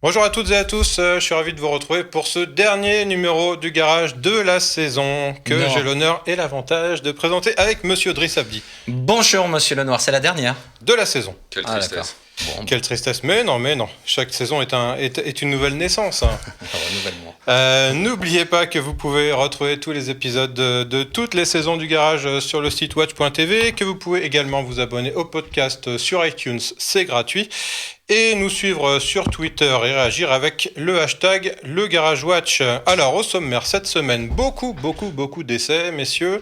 Bonjour à toutes et à tous, je suis ravi de vous retrouver pour ce dernier numéro du garage de la saison que j'ai l'honneur et l'avantage de présenter avec Monsieur Driss Abdi. Bonjour Monsieur Lenoir, c'est la dernière de la saison. Quelle tristesse. Bon. Quelle tristesse, mais non, chaque saison est une nouvelle naissance. N'oubliez pas que vous pouvez retrouver tous les épisodes de toutes les saisons du garage sur le site watch.tv, que vous pouvez également vous abonner au podcast sur iTunes, c'est gratuit, et nous suivre sur Twitter et réagir avec le hashtag LeGarageWatch. Alors au sommaire cette semaine, beaucoup d'essais, messieurs,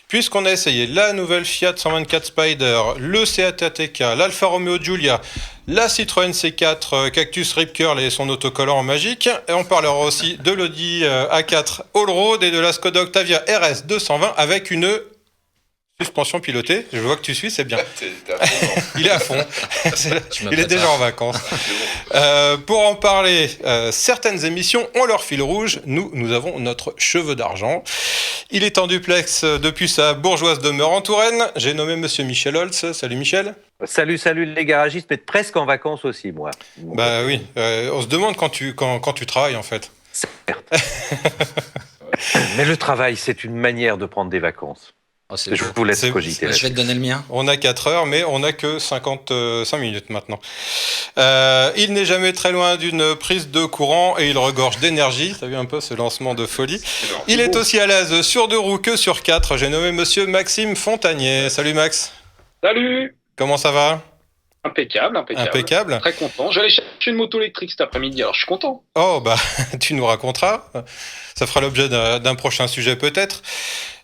puisqu'on a essayé la nouvelle Fiat 124 Spider, le Seat Ateca, l'Alfa Romeo Giulia, la Citroën C4 Cactus Rip Curl et son autocollant magique. Et on parlera aussi de l'Audi A4 Allroad et de la Skoda Octavia RS 220 avec une suspension pilotée. Je vois que tu suis, c'est bien. Il est à fond. Il est déjà en vacances. Pour en parler, certaines émissions ont leur fil rouge. Nous avons notre cheveu d'argent. Il est en duplex depuis sa bourgeoise demeure en Touraine. J'ai nommé Monsieur Michel Holtz. Salut Michel. Salut les garagistes, mais presque en vacances aussi, moi. Bah oui, on se demande quand tu travailles en fait. Certes. Mais le travail, c'est une manière de prendre des vacances. Oh, je vous laisse cogiter. Je vais te donner le mien. On a 4 heures, mais on n'a que 55 minutes maintenant. Il n'est jamais très loin d'une prise de courant et il regorge d'énergie. T'as vu un peu ce lancement de folie. Il est aussi à l'aise sur 2 roues que sur 4. J'ai nommé Monsieur Maxime Fontanier. Salut Max. Salut. Comment ça va ? Impeccable. Très content. J'allais chercher une moto électrique cet après-midi, alors je suis content. Oh, bah, tu nous raconteras. Ça fera l'objet d'un prochain sujet peut-être.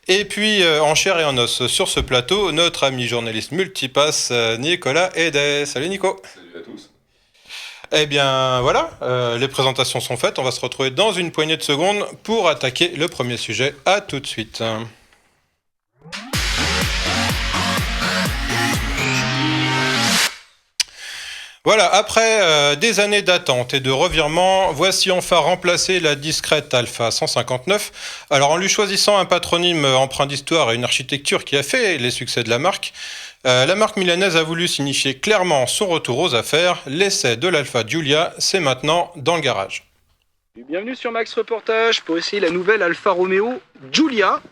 Et puis, en chair et en os, sur ce plateau, notre ami journaliste multipasse, Nicolas Hédet. Salut Nico. Salut à tous. Eh bien, voilà, les présentations sont faites. On va se retrouver dans une poignée de secondes pour attaquer le premier sujet. À tout de suite. Voilà, après des années d'attente et de revirement, voici enfin remplacé la discrète Alfa 159. Alors en lui choisissant un patronyme empreint d'histoire et une architecture qui a fait les succès de la marque milanaise a voulu signifier clairement son retour aux affaires. L'essai de l'Alfa Giulia, c'est maintenant dans le garage. Bienvenue sur Max Reportage pour essayer la nouvelle Alfa Romeo Giulia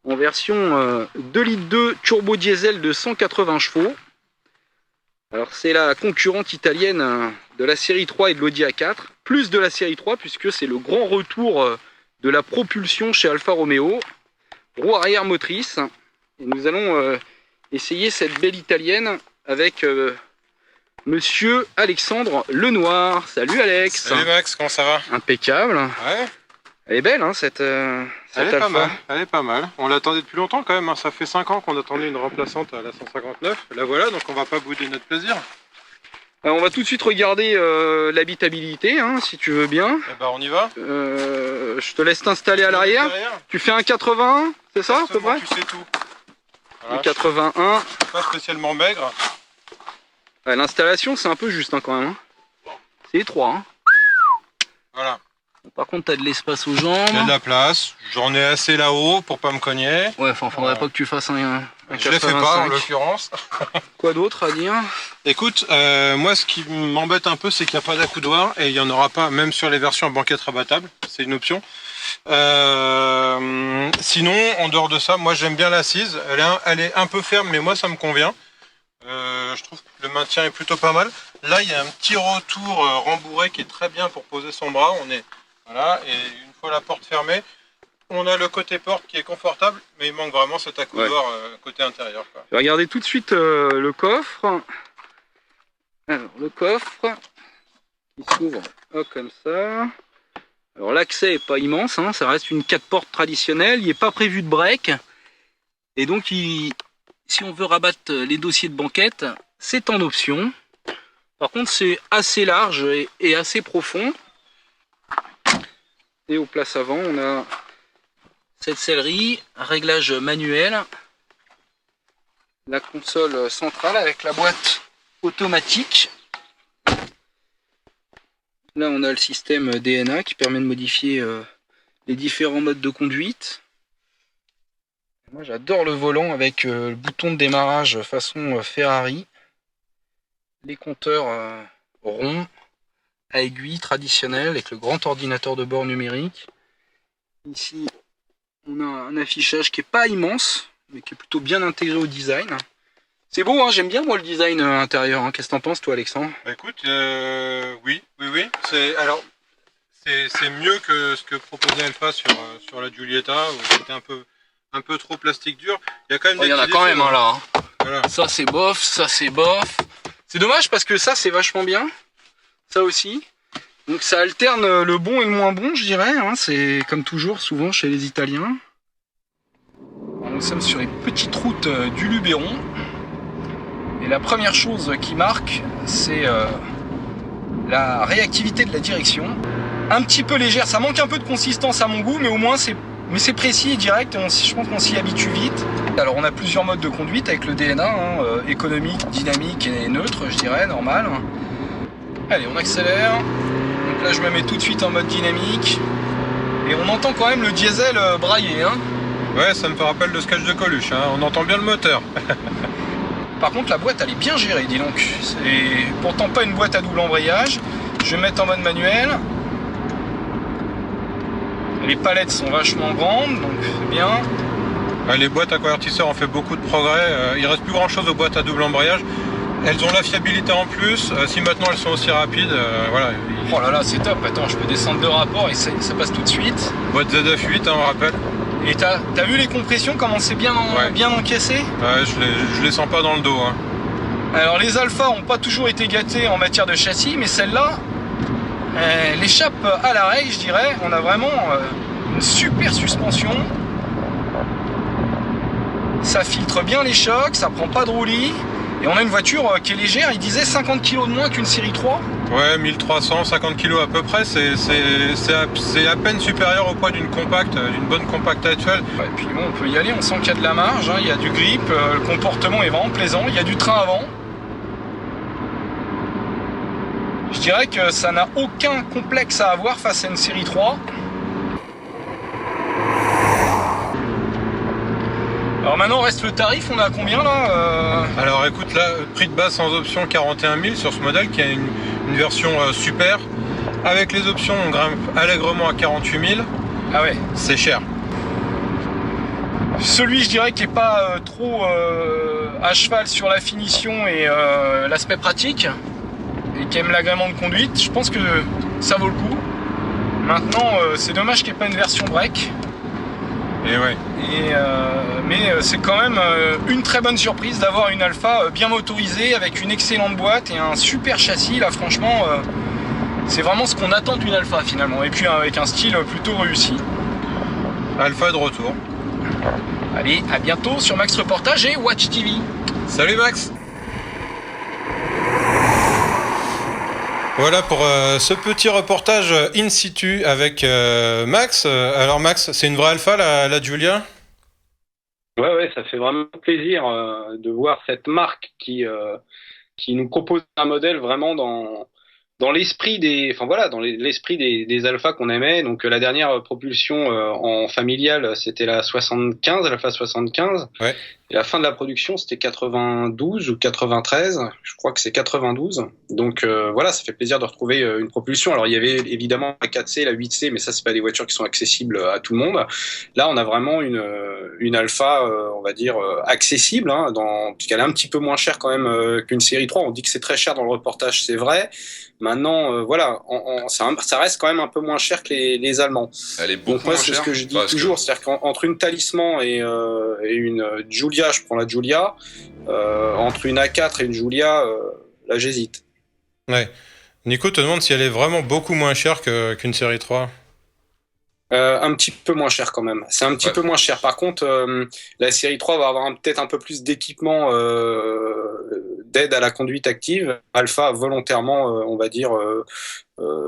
en version 2 litres 2 turbo diesel de 180 chevaux. Alors c'est la concurrente italienne de la série 3 et de l'Audi A4, plus de la série 3 puisque c'est le grand retour de la propulsion chez Alfa Romeo, roue arrière motrice. Et nous allons essayer cette belle italienne avec Monsieur Alexandre Lenoir. Salut Alex. Salut Max, comment ça va ? Impeccable. Ouais. Elle est belle cette elle est Alfa. Elle est pas mal. On l'attendait depuis longtemps quand même. Ça fait 5 ans qu'on attendait une remplaçante à la 159. La voilà, donc on va pas bouder notre plaisir. Alors on va tout de suite regarder l'habitabilité, si tu veux bien. Eh ben on y va. Je te laisse t'installer à l'arrière. Tu fais un 81, c'est ça à peu près ? Tu sais tout. Voilà, 81. Pas spécialement maigre. Ouais, l'installation c'est un peu juste quand même. C'est étroit. Voilà. Par contre, t'as de l'espace aux jambes. Il y a de la place. J'en ai assez là-haut pour pas me cogner. Ouais, faudrait pas que tu fasses un je les fais pas en l'occurrence. Quoi d'autre à dire ? Écoute, moi ce qui m'embête un peu, c'est qu'il n'y a pas d'accoudoir et il n'y en aura pas même sur les versions en banquette rabattable. C'est une option. Sinon, en dehors de ça, moi j'aime bien l'assise. Elle est un peu ferme, mais moi ça me convient. Je trouve que le maintien est plutôt pas mal. Là, il y a un petit retour rembourré qui est très bien pour poser son bras. Voilà, et une fois la porte fermée, on a le côté porte qui est confortable, mais il manque vraiment cet accoudoir côté intérieur. Quoi. Je vais regarder tout de suite le coffre. Alors, le coffre, il s'ouvre comme ça. Alors, l'accès n'est pas immense, ça reste une 4 portes traditionnelle. Il n'est pas prévu de break. Et donc, si on veut rabattre les dossiers de banquette, c'est en option. Par contre, c'est assez large et assez profond. Et aux places avant, on a cette sellerie, réglage manuel. la console centrale avec la boîte automatique. Là, on a le système DNA qui permet de modifier les différents modes de conduite. Moi, j'adore le volant avec le bouton de démarrage façon Ferrari. Les compteurs ronds à aiguille traditionnels avec le grand ordinateur de bord numérique. Ici, on a un affichage qui est pas immense, mais qui est plutôt bien intégré au design. C'est beau, hein, j'aime bien moi le design intérieur. Hein. Qu'est-ce que t'en penses, toi, Alexandre? Écoute, oui. C'est mieux que ce que proposait Alpha sur la Giulietta, où c'était un peu trop plastique dur. Il y a quand même il y en a quand même là. Hein. Voilà. Ça c'est bof, ça c'est bof. C'est dommage parce que ça c'est vachement bien. Ça aussi. Donc ça alterne le bon et le moins bon, je dirais. Hein. C'est comme toujours, souvent chez les Italiens. Nous sommes sur les petites routes du Luberon. Et la première chose qui marque, c'est la réactivité de la direction. Un petit peu légère, ça manque un peu de consistance à mon goût, mais au moins c'est précis et direct, et je pense qu'on s'y habitue vite. Alors on a plusieurs modes de conduite avec le DNA, hein, économique, dynamique et neutre, je dirais, normal. Allez, on accélère. Donc là je me mets tout de suite en mode dynamique. Et on entend quand même le diesel brailler. Hein. Ouais, ça me fait rappel de sketch de Coluche, hein. On entend bien le moteur. Par contre la boîte elle est bien gérée, dis donc. C'est pourtant pas une boîte à double embrayage. Je vais mettre en mode manuel. Les palettes sont vachement grandes, donc c'est bien. Les boîtes à convertisseurs ont fait beaucoup de progrès. Il reste plus grand chose aux boîtes à double embrayage. Elles ont la fiabilité en plus. Si maintenant elles sont aussi rapides, voilà. Oh là là, c'est top. Attends, je peux descendre de rapport et ça passe tout de suite. Boîte ZF8, hein, on rappelle. Et t'as vu les compressions, comment c'est bien encaissé? Ouais, je les sens pas dans le dos. Hein. Alors les Alpha ont pas toujours été gâtés en matière de châssis, mais celle-là, elle échappe à la règle, je dirais. On a vraiment une super suspension. Ça filtre bien les chocs, ça prend pas de roulis. Et on a une voiture qui est légère, il disait 50 kg de moins qu'une série 3. Ouais, 1350 kg à peu près, c'est à peine supérieur au poids d'une bonne compacte actuelle. Ouais, et puis bon, on peut y aller, on sent qu'il y a de la marge, hein, il y a du grip, le comportement est vraiment plaisant, il y a du train avant. Je dirais que ça n'a aucun complexe à avoir face à une série 3. Alors maintenant reste le tarif, on est à combien là Alors écoute là, prix de base sans option 41 000 sur ce modèle qui a une version super. Avec les options on grimpe allègrement à 48 000. Ah ouais. C'est cher. Celui je dirais qui est pas trop à cheval sur la finition et l'aspect pratique et qui aime l'agrément de conduite, je pense que ça vaut le coup. Maintenant c'est dommage qu'il n'y ait pas une version break. Et ouais. Mais c'est quand même une très bonne surprise d'avoir une Alpha bien motorisée avec une excellente boîte et un super châssis. Là franchement c'est vraiment ce qu'on attend d'une Alpha finalement. Et puis avec un style plutôt réussi. Alpha de retour. Allez, à bientôt sur Max Reportage et Watch TV. Salut Max. Voilà pour ce petit reportage in situ avec Max. Alors Max, c'est une vraie Alpha la Giulia ? Ouais, ça fait vraiment plaisir de voir cette marque qui nous propose un modèle vraiment dans l'esprit l'esprit des Alpha qu'on aimait. Donc la dernière propulsion en familiale, c'était la 75, l'Alpha 75. Ouais. Et la fin de la production, c'était 92 ou 93. Je crois que c'est 92. Donc voilà, ça fait plaisir de retrouver une propulsion. Alors il y avait évidemment la 4C, la 8C, mais ça c'est pas des voitures qui sont accessibles à tout le monde. Là, on a vraiment une Alpha, on va dire accessible, hein, puisqu'elle est un petit peu moins chère quand même qu'une série 3. On dit que c'est très cher dans le reportage, c'est vrai. Maintenant, voilà, ça reste quand même un peu moins cher que les Allemands. Elle est beaucoup Donc moi, moins c'est chère. ce que je dis toujours, c'est-à-dire qu'entre une Talisman et une Giulia, je prends la Giulia. Entre une A4 et une Giulia, là, j'hésite. Ouais. Nico te demande si elle est vraiment beaucoup moins chère qu'une série 3. Un petit peu moins cher quand même. C'est un petit peu moins cher. Par contre, la série 3 va avoir peut-être un peu plus d'équipement d'aide à la conduite active. Alpha volontairement, on va dire,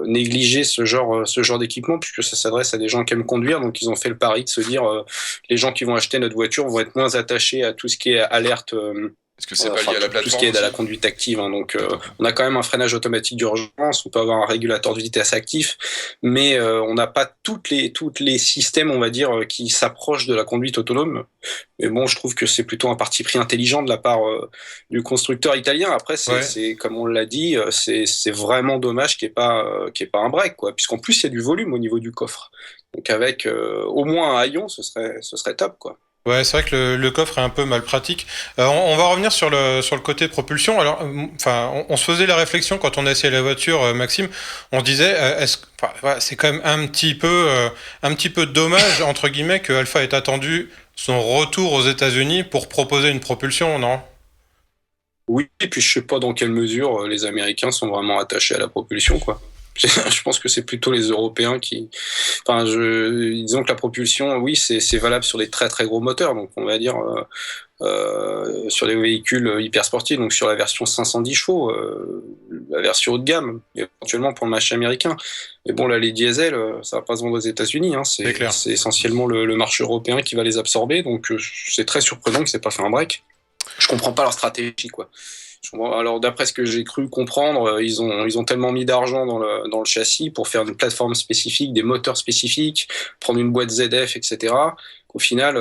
négliger ce genre d'équipement, puisque ça s'adresse à des gens qui aiment conduire. Donc ils ont fait le pari de se dire les gens qui vont acheter notre voiture vont être moins attachés à tout ce qui est alerte. Est-ce que c'est pas lié à la plateforme tout ce qui est à la conduite active, hein. Donc on a quand même un freinage automatique d'urgence, on peut avoir un régulateur de vitesse actif, mais on n'a pas toutes les systèmes, on va dire, qui s'approchent de la conduite autonome. Mais bon, je trouve que c'est plutôt un parti pris intelligent de la part du constructeur italien. Après, c'est comme on l'a dit, c'est vraiment dommage qu'il n'y ait pas un break, quoi, puisqu'en plus il y a du volume au niveau du coffre. Donc avec au moins un haillon, ce serait top, quoi. Ouais, c'est vrai que le coffre est un peu mal pratique. On va revenir sur le côté propulsion. Alors, on se faisait la réflexion quand on a essayé la voiture, Maxime. On se disait, c'est quand même un petit peu dommage entre guillemets que Alfa ait attendu son retour aux États-Unis pour proposer une propulsion, non? Oui, et puis je sais pas dans quelle mesure les Américains sont vraiment attachés à la propulsion, quoi. Je pense que c'est plutôt les Européens qui... disons que la propulsion, oui, c'est valable sur des très très gros moteurs, donc on va dire sur les véhicules hyper sportifs, donc sur la version 510 chevaux, la version haut de gamme, éventuellement pour le marché américain. Mais bon, là, les diesels, ça va pas se vendre aux États-Unis, hein, c'est essentiellement le marché européen qui va les absorber, donc c'est très surprenant que c'est pas fait un break. Je comprends pas leur stratégie, quoi. Alors d'après ce que j'ai cru comprendre, ils ont tellement mis d'argent dans le châssis pour faire une plateforme spécifique, des moteurs spécifiques, prendre une boîte ZF, etc. Qu'au final,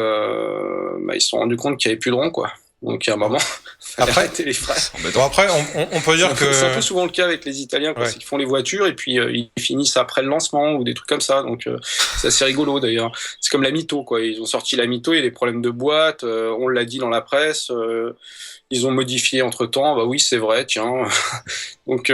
ils se sont rendus compte qu'il n'y avait plus de rond, quoi. Donc à un moment, après, arrêter les frais. Bon, après, on peut dire que c'est un peu souvent le cas avec les Italiens, quoi. Ouais. C'est qu'ils font les voitures et puis ils finissent après le lancement ou des trucs comme ça. Donc c'est assez rigolo d'ailleurs. C'est comme la Mito, quoi. Ils ont sorti la Mito, il y a des problèmes de boîte. On l'a dit dans la presse. Ils ont modifié entre-temps, bah oui, c'est vrai, tiens. Donc,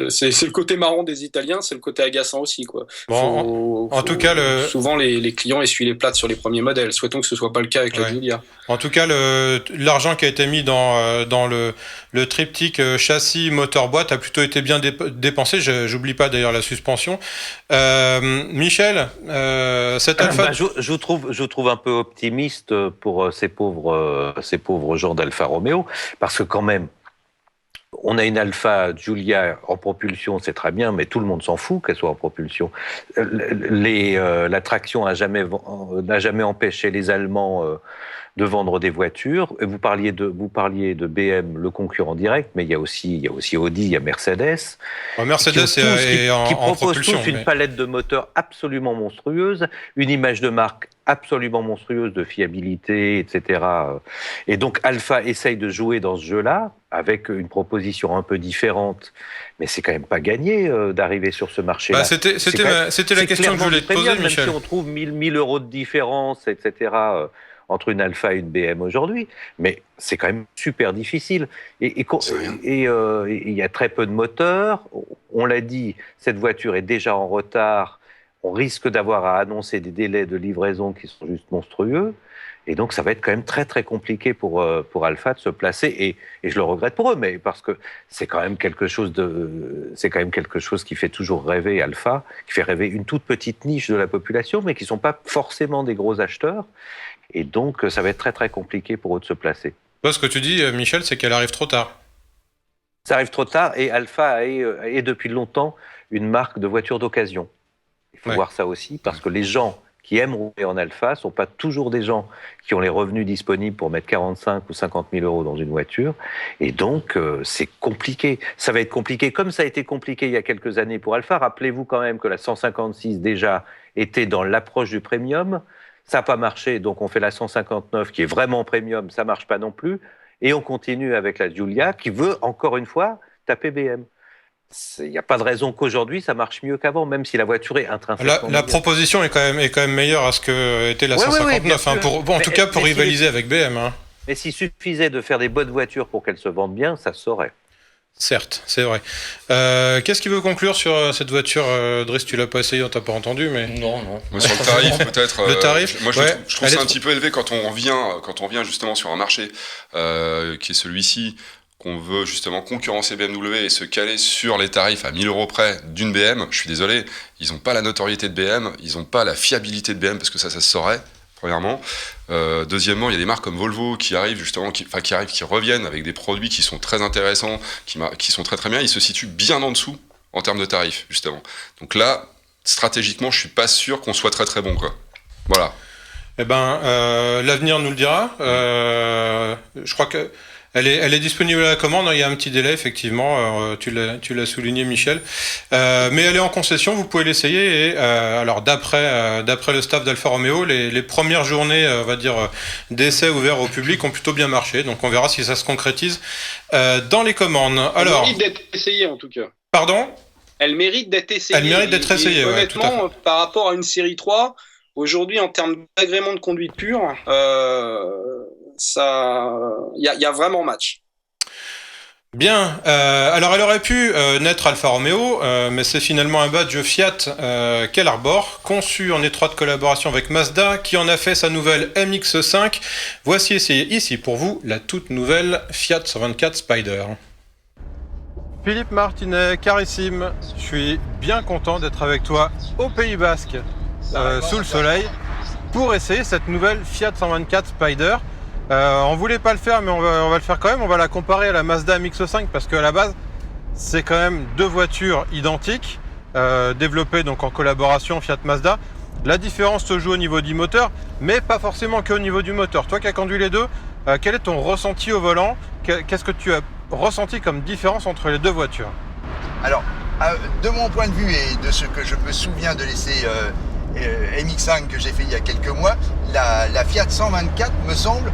c'est le côté marrant des Italiens, c'est le côté agaçant aussi, quoi. Bon, en tout cas, souvent, les clients essuient les plates sur les premiers modèles. Souhaitons que ce soit pas le cas avec la Giulia. En tout cas, l'argent qui a été mis dans le triptyque châssis, moteur, boîte a plutôt été bien dépensé. J'oublie pas d'ailleurs la suspension. Michel, cette Alfa... Je trouve un peu optimiste pour ces pauvres gens d'Alfa Romeo, parce que quand même, on a une Alfa Giulia en propulsion, c'est très bien, mais tout le monde s'en fout qu'elle soit en propulsion. La traction n'a jamais empêché les Allemands de vendre des voitures. Vous parliez de BM, le concurrent direct, mais il y a aussi Audi, il y a Mercedes. Mercedes qui en propose propulsion. Tous une palette de moteurs absolument monstrueuse, une image de marque absolument monstrueuse de fiabilité, etc. Et donc Alfa essaye de jouer dans ce jeu-là avec une proposition un peu différente, mais c'est quand même pas gagné d'arriver sur ce marché-là. C'était la question que je voulais te poser, même Michel. si on trouve 1000 euros de différence, etc. Entre une Alfa et une BM aujourd'hui, mais c'est quand même super difficile. Et il y a très peu de moteurs. On l'a dit, cette voiture est déjà en retard. On risque d'avoir à annoncer des délais de livraison qui sont juste monstrueux. Et donc, ça va être quand même très, très compliqué pour Alfa de se placer. Et je le regrette pour eux, mais parce que c'est quand même quelque chose qui fait toujours rêver Alfa, qui fait rêver une toute petite niche de la population, mais qui ne sont pas forcément des gros acheteurs. Et donc, ça va être très, très compliqué pour eux de se placer. Toi, ce que tu dis, Michel, c'est qu'elle arrive trop tard. Ça arrive trop tard, et Alfa est depuis longtemps une marque de voiture d'occasion. Il faut voir ça aussi, parce que les gens qui aiment rouler en Alfa ne sont pas toujours des gens qui ont les revenus disponibles pour mettre 45 ou 50 000 euros dans une voiture. Et donc, c'est compliqué. Ça va être compliqué, comme ça a été compliqué il y a quelques années pour Alfa. Rappelez-vous quand même que la 156, déjà, était dans l'approche du premium. Ça n'a pas marché, donc on fait la 159 qui est vraiment premium, ça ne marche pas non plus. Et on continue avec la Giulia qui veut, encore une fois, taper BM. Il n'y a pas de raison qu'aujourd'hui ça marche mieux qu'avant, même si la voiture est intrinsèquement La proposition est quand même meilleure à ce que était la 159, en tout cas pour rivaliser avec BM. Hein. Mais s'il suffisait de faire des bonnes voitures pour qu'elles se vendent bien, ça se saurait. Certes, c'est vrai. Qu'est-ce qui veut conclure sur cette voiture, Driss? Tu l'as pas essayé, on t'a pas entendu, mais non. Moi, sur le tarif, peut-être. Le tarif, moi, je trouve ça un petit peu élevé quand on vient justement sur un marché qui est celui-ci, qu'on veut justement concurrencer BMW et se caler sur les tarifs à 1000 euros près d'une BM. Je suis désolé, ils n'ont pas la notoriété de BM, ils n'ont pas la fiabilité de BM parce que ça se saurait. Premièrement. Deuxièmement, il y a des marques comme Volvo qui arrivent justement, qui reviennent avec des produits qui sont très intéressants, qui sont très très bien. Ils se situent bien en dessous en termes de tarifs, justement. Donc là, stratégiquement, je suis pas sûr qu'on soit très très bon, quoi. Voilà. Eh ben, l'avenir nous le dira. Je crois que elle est disponible à la commande. Il y a un petit délai, effectivement. Tu l'as souligné, Michel. Mais elle est en concession. Vous pouvez l'essayer. Et alors, d'après le staff d'Alfa Romeo, les premières journées, on va dire, d'essais ouverts au public ont plutôt bien marché. Donc, on verra si ça se concrétise dans les commandes. Alors, elle mérite d'être essayée, en tout cas. Pardon ? Elle mérite d'être essayée. Elle mérite d'être essayée, et, ouais, tout à honnêtement, fait. par rapport à une série 3, aujourd'hui, en termes d'agrément de conduite pure, il y a vraiment match. Bien. Alors, elle aurait pu naître Alfa Romeo, mais c'est finalement un badge Fiat qu'elle arbore, conçu en étroite collaboration avec Mazda, qui en a fait sa nouvelle MX-5. Voici essayé ici pour vous la toute nouvelle Fiat 124 Spider. Philippe Martinet, carissime, je suis bien content d'être avec toi au Pays Basque, sous le soleil, pour essayer cette nouvelle Fiat 124 Spider. On voulait pas le faire, mais on va le faire quand même. On va la comparer à la Mazda MX-5 parce qu'à la base, c'est quand même deux voitures identiques, développées donc en collaboration Fiat-Mazda. La différence se joue au niveau du moteur, mais pas forcément qu'au niveau du moteur. Toi qui as conduit les deux, quel est ton ressenti au volant ? Qu'est-ce que tu as ressenti comme différence entre les deux voitures ? Alors, de mon point de vue et de ce que je me souviens de l'essai MX-5 que j'ai fait il y a quelques mois, la Fiat 124 me semble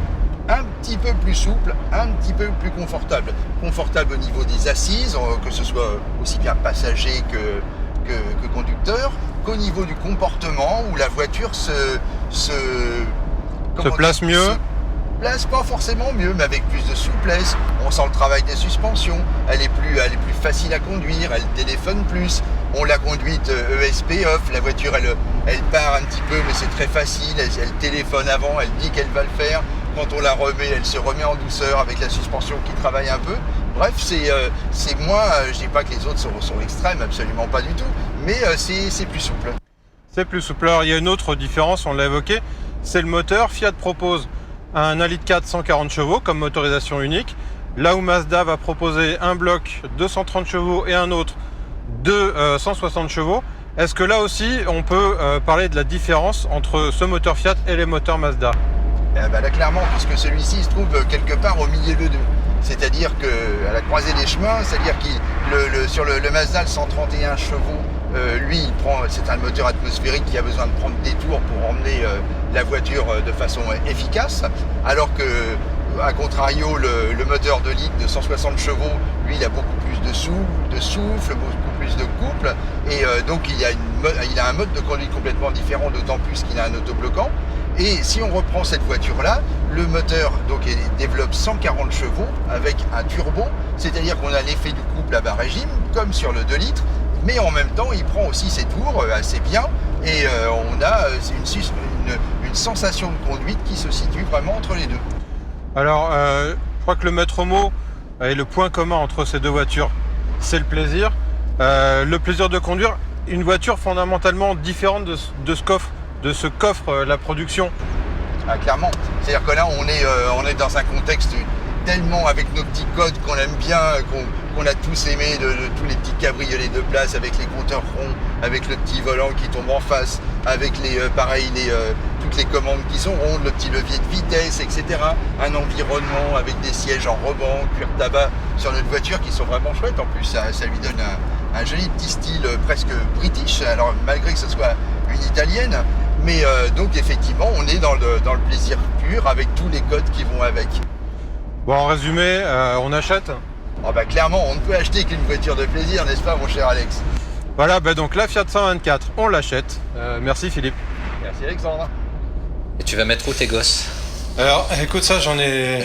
un petit peu plus souple, un petit peu plus confortable. Confortable au niveau des assises, que ce soit aussi bien passager que conducteur, qu'au niveau du comportement où la voiture se place mieux. Place pas forcément mieux, mais avec plus de souplesse. On sent le travail des suspensions. Elle est plus facile à conduire. Elle téléphone plus. On l'a conduite ESP off. La voiture, elle part un petit peu, mais c'est très facile. Elle téléphone avant. Elle dit qu'elle va le faire. Quand on la remet, elle se remet en douceur avec la suspension qui travaille un peu. Bref, c'est moins. Je dis pas que les autres sont extrêmes, absolument pas du tout. Mais c'est plus souple. C'est plus souple. Alors, il y a une autre différence, on l'a évoqué. C'est le moteur. Fiat propose un 1,4 litre 140 chevaux comme motorisation unique, là où Mazda va proposer un bloc de 130 chevaux et un autre de 160 chevaux. Est-ce que là aussi on peut parler de la différence entre ce moteur Fiat et les moteurs Mazda ? Là clairement, puisque celui-ci se trouve quelque part au milieu de deux. C'est-à-dire qu'à la croisée des chemins, c'est-à-dire que sur le Mazda, le 131 chevaux, lui, c'est un moteur atmosphérique qui a besoin de prendre des tours pour emmener la voiture de façon efficace, alors que, à contrario, le moteur de litre de 160 chevaux, lui, il a beaucoup plus de souffle, beaucoup plus de couple, et donc il a un mode de conduite complètement différent, d'autant plus qu'il a un autobloquant. Et si on reprend cette voiture-là, le moteur développe 140 chevaux avec un turbo, c'est-à-dire qu'on a l'effet du couple à bas régime, comme sur le 2 litres, mais en même temps, il prend aussi ses tours assez bien, et on a une sensation de conduite qui se situe vraiment entre les deux. Alors, je crois que le maître mot et le point commun entre ces deux voitures, c'est le plaisir. Le plaisir de conduire une voiture fondamentalement différente de ce qu'offre la production. Ah, clairement. C'est-à-dire que là, on est dans un contexte tellement avec nos petits codes qu'on aime bien, qu'on a tous aimé, tous les petits cabriolets de place avec les compteurs ronds, avec le petit volant qui tombe en face, avec toutes les commandes qui sont rondes, le petit levier de vitesse, etc. Un environnement avec des sièges en rebond, cuir tabac sur notre voiture qui sont vraiment chouettes. En plus, ça lui donne un joli petit style presque british, alors malgré que ce soit une italienne. Mais donc effectivement, on est dans le plaisir pur avec tous les codes qui vont avec. Bon, en résumé, on achète ? Clairement, on ne peut acheter qu'une voiture de plaisir, n'est-ce pas, mon cher Alex ? Voilà, donc la Fiat 124, on l'achète. Merci Philippe. Merci Alexandre. Et tu vas mettre où tes gosses ? Alors, écoute, ça,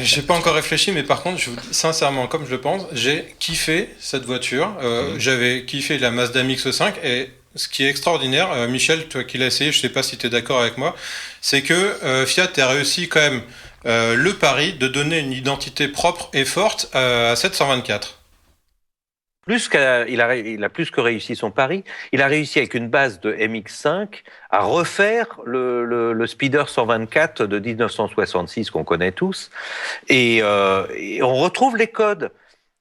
j'ai pas encore réfléchi, mais par contre, je vous dis sincèrement, comme je le pense, j'ai kiffé cette voiture. J'avais kiffé la Mazda MX-5 et ce qui est extraordinaire, Michel, toi qui l'as essayé, je sais pas si tu es d'accord avec moi, c'est que Fiat a réussi quand même le pari de donner une identité propre et forte à cette 124. Il a plus que réussi son pari. Il a réussi avec une base de MX-5 à refaire le Speeder 124 de 1966 qu'on connaît tous. Et on retrouve les codes.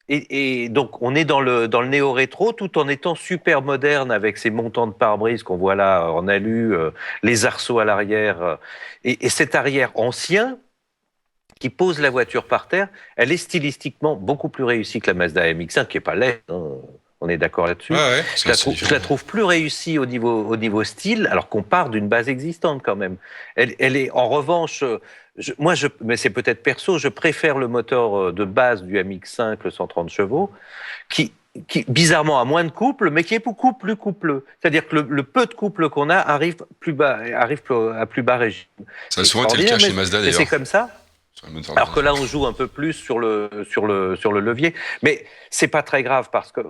Et donc, on est dans le néo-rétro, tout en étant super moderne avec ces montants de pare-brise qu'on voit là en alu, les arceaux à l'arrière, et cet arrière ancien qui pose la voiture par terre, elle est stylistiquement beaucoup plus réussie que la Mazda MX-5, qui est pas laide, hein, on est d'accord là-dessus. Ouais, Je la trouve plus réussie au niveau style, alors qu'on part d'une base existante quand même. Elle est, en revanche, mais c'est peut-être perso, je préfère le moteur de base du MX-5, le 130 chevaux, qui bizarrement a moins de couple, mais qui est beaucoup plus coupleux. C'est-à-dire que le peu de couple qu'on a arrive à plus bas régime. Ça a souvent été le cas chez Mazda, Mais d'ailleurs. c'est comme ça. Alors que là, on joue un peu plus sur le levier, mais c'est pas très grave parce que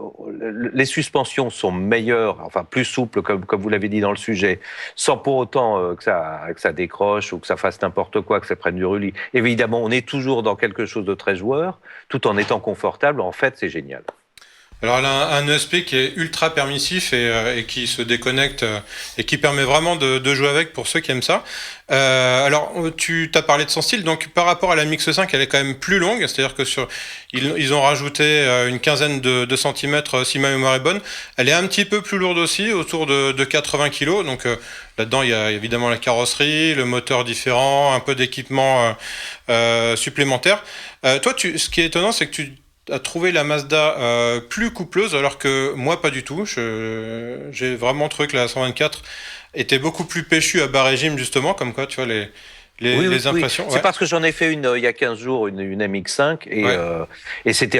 les suspensions sont meilleures, enfin plus souples, comme vous l'avez dit dans le sujet, sans pour autant que ça décroche ou que ça fasse n'importe quoi, que ça prenne du roulis. Évidemment, on est toujours dans quelque chose de très joueur, tout en étant confortable. En fait, c'est génial. Alors elle a un ESP qui est ultra permissif et qui se déconnecte et qui permet vraiment de jouer avec pour ceux qui aiment ça. Alors tu t'as parlé de son style, donc par rapport à la MX-5, elle est quand même plus longue, c'est-à-dire que ils ont rajouté une quinzaine de centimètres si ma mémoire est bonne. Elle est un petit peu plus lourde aussi, autour de 80 kg, donc là-dedans il y a évidemment la carrosserie, le moteur différent, un peu d'équipement supplémentaire. Toi, ce qui est étonnant, c'est que tu a trouvé la Mazda plus coupleuse, alors que moi pas du tout. J'ai vraiment trouvé que la 124 était beaucoup plus péchue à bas régime, justement, comme quoi tu vois les impressions. Oui. C'est parce que j'en ai fait une il y a 15 jours, une MX-5, et c'était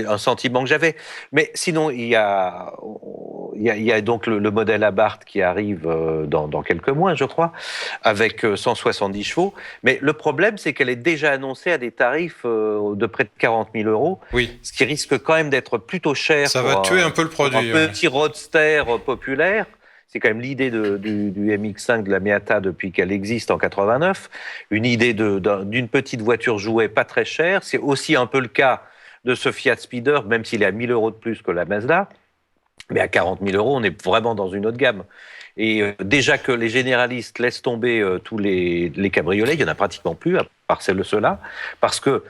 un sentiment que j'avais. Mais sinon, il y a donc le modèle Abarth qui arrive dans quelques mois, je crois, avec 170 chevaux. Mais le problème, c'est qu'elle est déjà annoncée à des tarifs de près de 40 000 €, ce qui risque quand même d'être plutôt cher. Ça va tuer un peu le produit. Un petit roadster populaire. C'est quand même l'idée du MX-5 de la Miata depuis qu'elle existe en 89. Une idée d'une petite voiture jouée pas très chère. C'est aussi un peu le cas de ce Fiat Speeder, même s'il est à 1 000 € de plus que la Mazda. Mais à 40 000 €, on est vraiment dans une autre gamme. Et déjà que les généralistes laissent tomber tous les cabriolets, il n'y en a pratiquement plus, à part ceux-là, parce que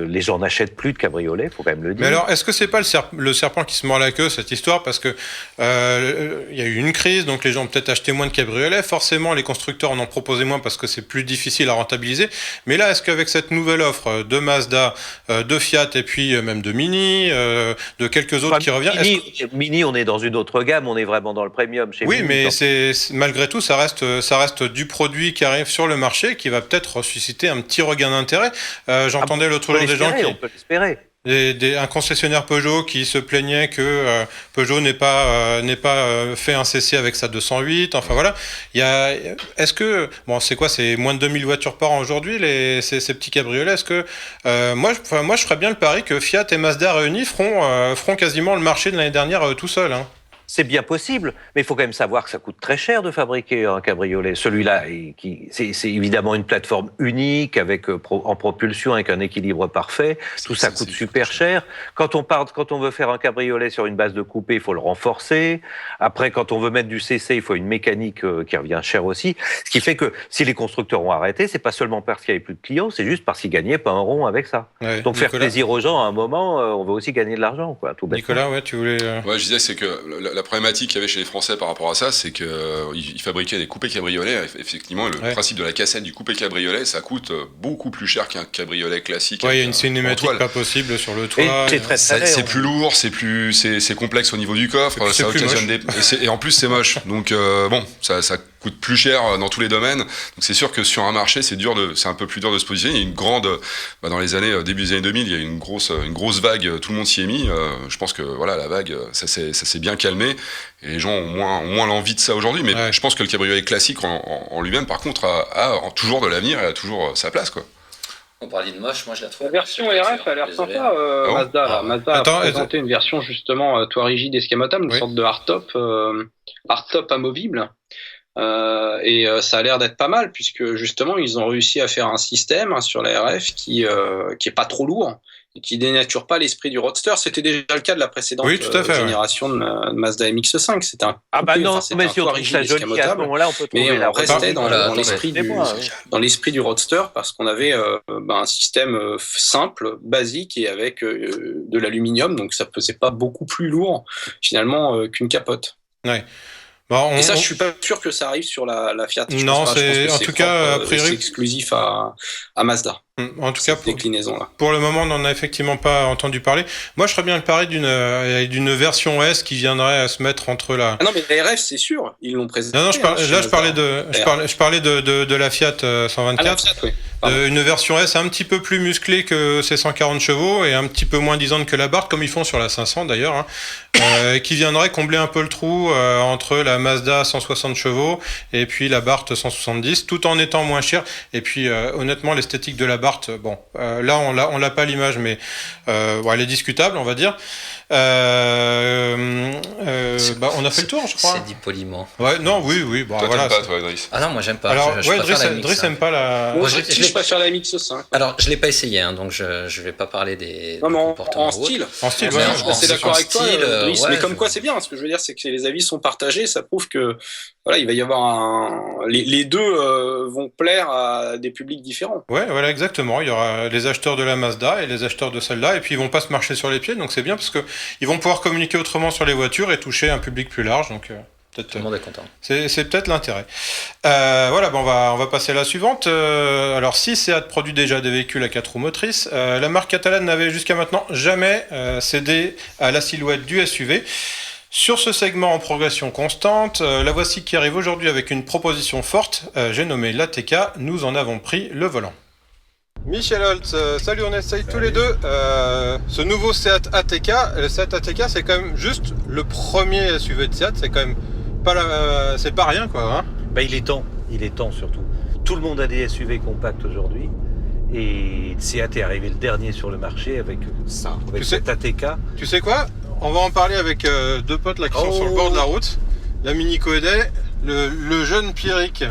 les gens n'achètent plus de cabriolets, il faut quand même le dire. Mais alors, est-ce que c'est pas le serpent qui se mord la queue, cette histoire? Parce que il y a eu une crise, donc les gens ont peut-être acheté moins de cabriolets. Forcément, les constructeurs en ont proposé moins parce que c'est plus difficile à rentabiliser. Mais là, est-ce qu'avec cette nouvelle offre de Mazda, de Fiat et puis même de Mini, de quelques autres qui revient... Mini, on est dans une autre gamme, on est vraiment dans le premium chez Oui, Mini. mais malgré tout, ça reste du produit qui arrive sur le marché, qui va peut-être susciter un petit regain d'intérêt. J'entendais l'autre jour des gens on peut l'espérer. Un concessionnaire Peugeot qui se plaignait que Peugeot n'ait pas fait un CC avec sa 208. Enfin voilà. Est-ce que c'est quoi, c'est moins de 2000 voitures par an aujourd'hui ces petits cabriolets. Est-ce que moi je ferais bien le pari que Fiat et Mazda réunis feront quasiment le marché de l'année dernière tout seuls. Hein. C'est bien possible, mais il faut quand même savoir que ça coûte très cher de fabriquer un cabriolet. Celui-là, c'est évidemment une plateforme unique, en propulsion, avec un équilibre parfait. Tout ça coûte super cher. Quand on veut faire un cabriolet sur une base de coupé, il faut le renforcer. Après, quand on veut mettre du CC, il faut une mécanique qui revient cher aussi. Ce qui fait que si les constructeurs ont arrêté, c'est pas seulement parce qu'il n'y avait plus de clients, c'est juste parce qu'ils gagnaient pas un rond avec ça. Ouais, donc faire plaisir aux gens à un moment, on veut aussi gagner de l'argent, quoi. Tout bêtement. Nicolas, ouais, tu voulais... Ouais, je disais, c'est que la problématique qu'il y avait chez les Français par rapport à ça, c'est qu'ils fabriquaient des coupés cabriolets. Effectivement, le principe de la cassette du coupé cabriolet, ça coûte beaucoup plus cher qu'un cabriolet classique. Ouais, il y a une cinématique pas possible sur le toit. C'est plus lourd, c'est complexe au niveau du coffre, ça occasionne et en plus c'est moche. Donc ça coûte plus cher dans tous les domaines. Donc c'est sûr que sur un marché, c'est un peu plus dur de se positionner. Il y a une grande, dans les début des années 2000, il y a eu une grosse vague, tout le monde s'y est mis. Je pense que voilà, la vague, ça s'est bien calmé et les gens ont moins l'envie de ça aujourd'hui. Mais je pense que le cabriolet classique en lui-même, par contre, a toujours de l'avenir et a toujours sa place, quoi. On parlait de moche, moi je la trouve. La version RF a l'air sympa, Mazda. Mazda a présenté une version justement toit rigide escamotable, une sorte de hardtop amovible. Ça a l'air d'être pas mal puisque justement ils ont réussi à faire un système sur la RF qui est pas trop lourd et qui dénature pas l'esprit du Roadster. C'était déjà le cas de la précédente génération de Mazda MX-5. C'était un mais si on trouve ça joli, à ce moment-là, on peut trouver on restait dans l'esprit du Roadster parce qu'on avait un système simple, basique et avec de l'aluminium, donc ça pesait pas beaucoup plus lourd finalement qu'une capote. Ouais. Et ça, je suis pas sûr que ça arrive sur la Fiat. Non, c'est en tout cas, a priori, c'est exclusif à Mazda. En tout cas, déclinaison-là. Pour le moment, on n'en a effectivement pas entendu parler. Moi, je serais bien le pari d'une version S qui viendrait à se mettre entre la. Ah non, mais la RF, c'est sûr, ils l'ont présenté. Non, je parlais de la Fiat 124. La Fiat, oui. Une version S un petit peu plus musclée que ses 140 chevaux et un petit peu moins disante que la Bart, comme ils font sur la 500 d'ailleurs, qui viendrait combler un peu le trou entre la Mazda 160 chevaux et puis la Bart 170, tout en étant moins cher. Et puis, honnêtement, l'esthétique de la Bart, là on l'a pas l'image, mais elle est discutable, on va dire. On a fait le tour, je crois. C'est dit poliment. Ouais, non, oui. Toi, voilà. t'aimes pas, toi, Driss? Ah non, moi j'aime pas. Alors, Driss aime pas la. Moi, je préfère la MX-5. Alors, je l'ai pas essayé, donc je vais pas parler des comportements en style. En style, je suis assez d'accord avec toi, Driss, mais comme quoi c'est bien. Ce que je veux dire, c'est que les avis sont partagés. Ça prouve que il va y avoir les deux vont plaire à des publics différents. Ouais, voilà, exactement. Il y aura les acheteurs de la Mazda et les acheteurs de celle-là, et puis ils vont pas se marcher sur les pieds, donc c'est bien parce que ils vont pouvoir communiquer autrement sur les voitures et toucher un public plus large, donc peut-être. Tout le monde est content. C'est peut-être l'intérêt. On va passer à la suivante. Alors, si Seat produit déjà des véhicules à 4 roues motrices, la marque catalane n'avait jusqu'à maintenant jamais cédé à la silhouette du SUV. Sur ce segment en progression constante, la voici qui arrive aujourd'hui avec une proposition forte. J'ai nommé l'ATK, nous en avons pris le volant. Michel Holtz, salut, on essaye tous les deux. Ce nouveau Seat ATK, le Seat ATK, c'est quand même juste le premier SUV de Seat, c'est quand même pas c'est pas rien, quoi. Hein. Il est temps surtout. Tout le monde a des SUV compacts aujourd'hui. Et Seat est arrivé le dernier sur le marché avec ça, avec cet ATK. Tu sais quoi ? On va en parler avec deux potes là qui sont sur le bord de la route. La Mini Coedet, le jeune Pierrick,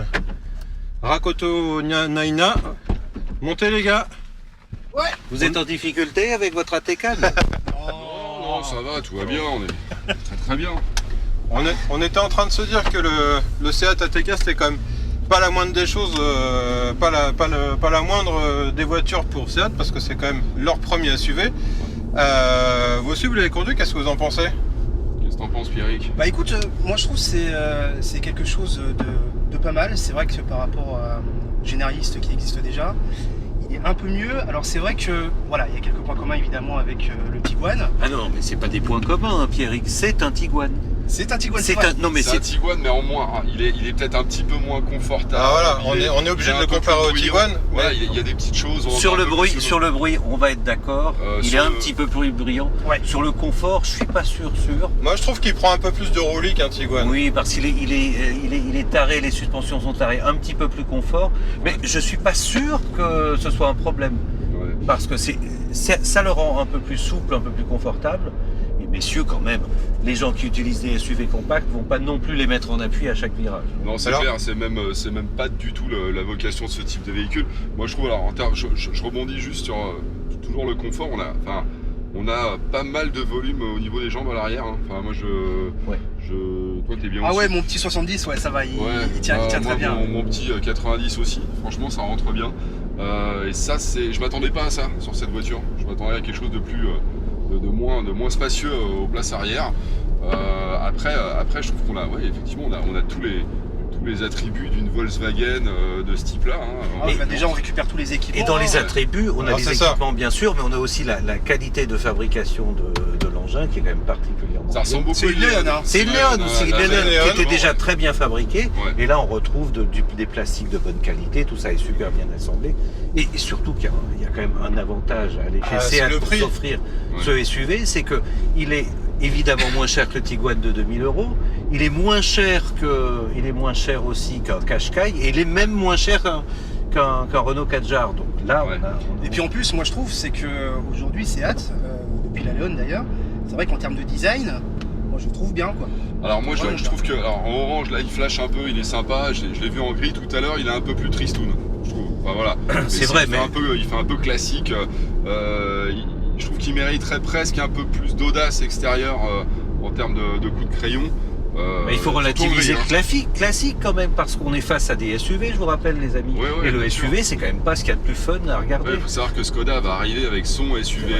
Rakoto Naina. Montez les gars. Ouais. Vous êtes en difficulté avec votre ATK? Non, ça va, tout va bien, on est très bien. On était en train de se dire que le Seat ATK c'était quand même pas la moindre des choses, pas la moindre des voitures pour Seat parce que c'est quand même leur premier SUV. Vous aussi vous l'avez conduit, qu'est-ce que vous en pensez? Qu'est-ce que t'en penses, Pierrick? Écoute, moi je trouve que c'est quelque chose de pas mal. C'est vrai que par rapport au généraliste qui existe déjà, il est un peu mieux. Alors c'est vrai que il y a quelques points communs évidemment avec le Tiguan. Ah non, mais c'est pas des points communs, Pierrick, c'est un Tiguan. C'est un Tiguan, c'est un Tiguan, mais en moins. Il est peut-être un petit peu moins confortable. Ah voilà, on est obligé de le comparer au Tiguan. Voilà, il y a des petites choses. Sur le bruit, on va être d'accord. Il est un petit peu plus brillant. Ouais. Sur le confort, je suis pas sûr. Moi, je trouve qu'il prend un peu plus de roulis qu'un Tiguan. Oui, parce qu'il est taré, les suspensions sont tarées, un petit peu plus confort. Mais je suis pas sûr que ce soit un problème. Ouais. Parce que ça le rend un peu plus souple, un peu plus confortable. Et messieurs, quand même, les gens qui utilisent des SUV compacts vont pas non plus les mettre en appui à chaque virage. Non, c'est clair, c'est même pas du tout la vocation de ce type de véhicule. Moi, je trouve, alors, en termes, je rebondis juste sur toujours le confort. On a pas mal de volume au niveau des jambes à l'arrière. Hein. Enfin, moi, toi, t'es bien aussi. Ah ouais, mon petit 70, ça va, il tient très bien. Mon petit 90 aussi. Franchement, ça rentre bien. Et ça, je m'attendais pas à ça sur cette voiture. Je m'attendais à quelque chose de plus, de moins spacieux aux places arrière. Après, je trouve qu'on a, effectivement, on a tous les attributs d'une Volkswagen de ce type-là. Hein. Déjà, on récupère tous les équipements. Et dans les attributs, on a les équipements, bien sûr, mais on a aussi la qualité de fabrication de l'engin qui est quand même particulièrement. Ça ressemble beaucoup à une Léon. C'est une Léon aussi, une Léon qui était déjà très bien fabriquée. Ouais. Et là, on retrouve des plastiques de bonne qualité, tout ça est super bien assemblé. Et surtout qu'il y a quand même un avantage à aller chez Seat pour s'offrir ce SUV, c'est qu'il est évidemment moins cher que le Tiguan de 2000 €. Il est moins cher aussi qu'un Qashqai et il est même moins cher qu'un Renault Kadjar. Donc là, Et puis en plus, moi je trouve, c'est que aujourd'hui Seat, depuis la Léon d'ailleurs, c'est vrai qu'en termes de design, moi je trouve bien, quoi. Alors moi je trouve que en orange là il flash un peu, il est sympa, je l'ai vu en gris tout à l'heure, il est un peu plus tristoun, je trouve. Enfin voilà. C'est vrai, mais il fait un peu classique. Je trouve qu'il mériterait presque un peu plus d'audace extérieure en termes de coups de crayon. Mais il faut relativiser gris, le classique quand même, parce qu'on est face à des SUV, je vous rappelle les amis. Ouais, et le bien SUV, sûr. c'est quand même pas ce qu'il y a de plus fun à regarder. Il faut savoir que Skoda va arriver avec son SUV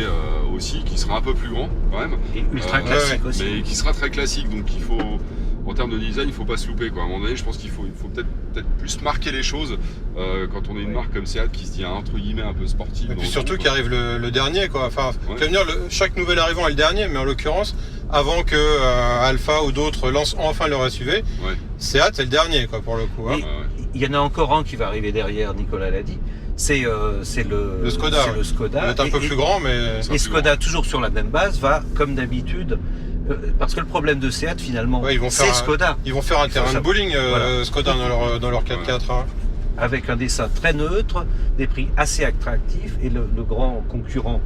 aussi, qui sera un peu plus grand quand même. Et ultra classique aussi. Mais qui sera très classique, donc il faut, en termes de design, il faut pas se louper, quoi. À un moment donné, je pense qu'il faut peut-être plus marquer les choses quand on est une marque comme Seat qui se dit entre guillemets un peu sportive. Et puis surtout qu'arrive le dernier, quoi. Enfin, chaque nouvel arrivant est le dernier, mais en l'occurrence, avant que Alpha ou d'autres lancent enfin leur SUV, Seat c'est le dernier, quoi, pour le coup. Hein. Il y en a encore un qui va arriver derrière, Nicolas l'a dit. C'est le Skoda. C'est le Skoda. Il est un peu plus grand, mais... Et Skoda, toujours sur la même base, va, comme d'habitude, parce que le problème de Seat, finalement, c'est Skoda. Ils vont faire un terrain de bowling, Skoda, dans leur 4x4. Hein. Avec un dessin très neutre, des prix assez attractifs, et le grand concurrent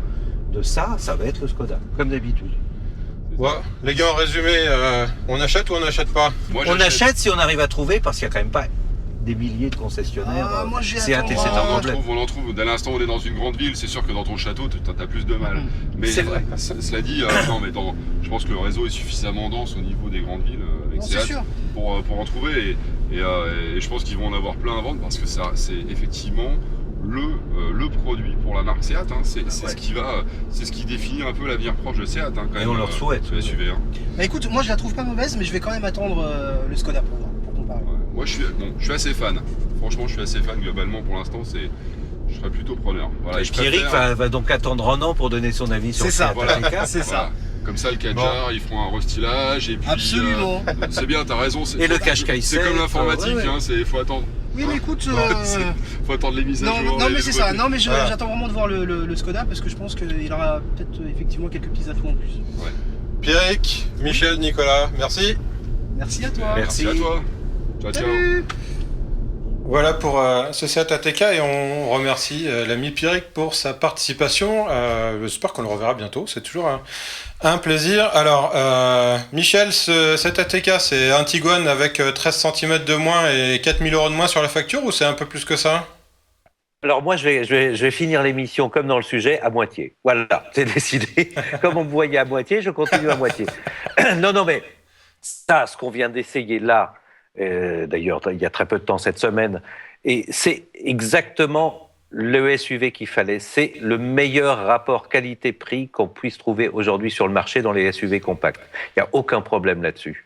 de ça va être le Skoda, comme d'habitude. Ouais. Les gars, en résumé, on achète ou on n'achète pas? On achète si on arrive à trouver, parce qu'il n'y a quand même pas des milliers de concessionnaires. Moi, j'ai Seat, et c'est un problème. On en trouve. Dès l'instant où on est dans une grande ville, c'est sûr que dans ton château, t'as plus de mal. Mais c'est vrai. Cela dit, je pense que le réseau est suffisamment dense au niveau des grandes villes avec Seat pour en trouver. Et je pense qu'ils vont en avoir plein à vendre parce que c'est effectivement le produit pour la marque Seat. Hein. C'est ce qui définit un peu l'avenir proche de Seat. Hein, quand même, on leur souhaite. Le SUV. Hein. Bah écoute, moi je la trouve pas mauvaise, mais je vais quand même attendre le Skoda pour comparer. Ouais. Moi je suis assez fan. Franchement, je suis assez fan globalement pour l'instant. Je serais plutôt preneur. Voilà, et Pierrick va donc attendre un an pour donner son avis sur ça. Voilà. C'est ça. Comme ça, le Kadjar, ils feront un restylage et puis. Absolument. C'est bien, t'as raison. Et le Qashqai 7. C'est comme l'informatique, il faut attendre. Oui, mais écoute. Faut attendre les mises à jour. Non, mais c'est ça. Non, mais j'attends vraiment de voir le Skoda parce que je pense qu'il aura peut-être effectivement quelques petits atouts en plus. Ouais. Pierrick, Michel, Nicolas, merci. Merci à toi. Merci à toi. Ciao. Voilà pour ce Seat ATK et on remercie l'ami Pierrick pour sa participation. J'espère qu'on le reverra bientôt, c'est toujours un plaisir. Alors, Michel, cet ATK, c'est un Tiguan avec 13 cm de moins et 4000 € de moins sur la facture ou c'est un peu plus que ça? Alors moi, je vais finir l'émission comme dans le sujet, à moitié. Voilà, c'est décidé. Comme on me voyait à moitié, je continue à moitié. Non, mais ça, ce qu'on vient d'essayer là, d'ailleurs, il y a très peu de temps cette semaine, et c'est exactement le SUV qu'il fallait. C'est le meilleur rapport qualité-prix qu'on puisse trouver aujourd'hui sur le marché dans les SUV compacts. Il n'y a aucun problème là-dessus.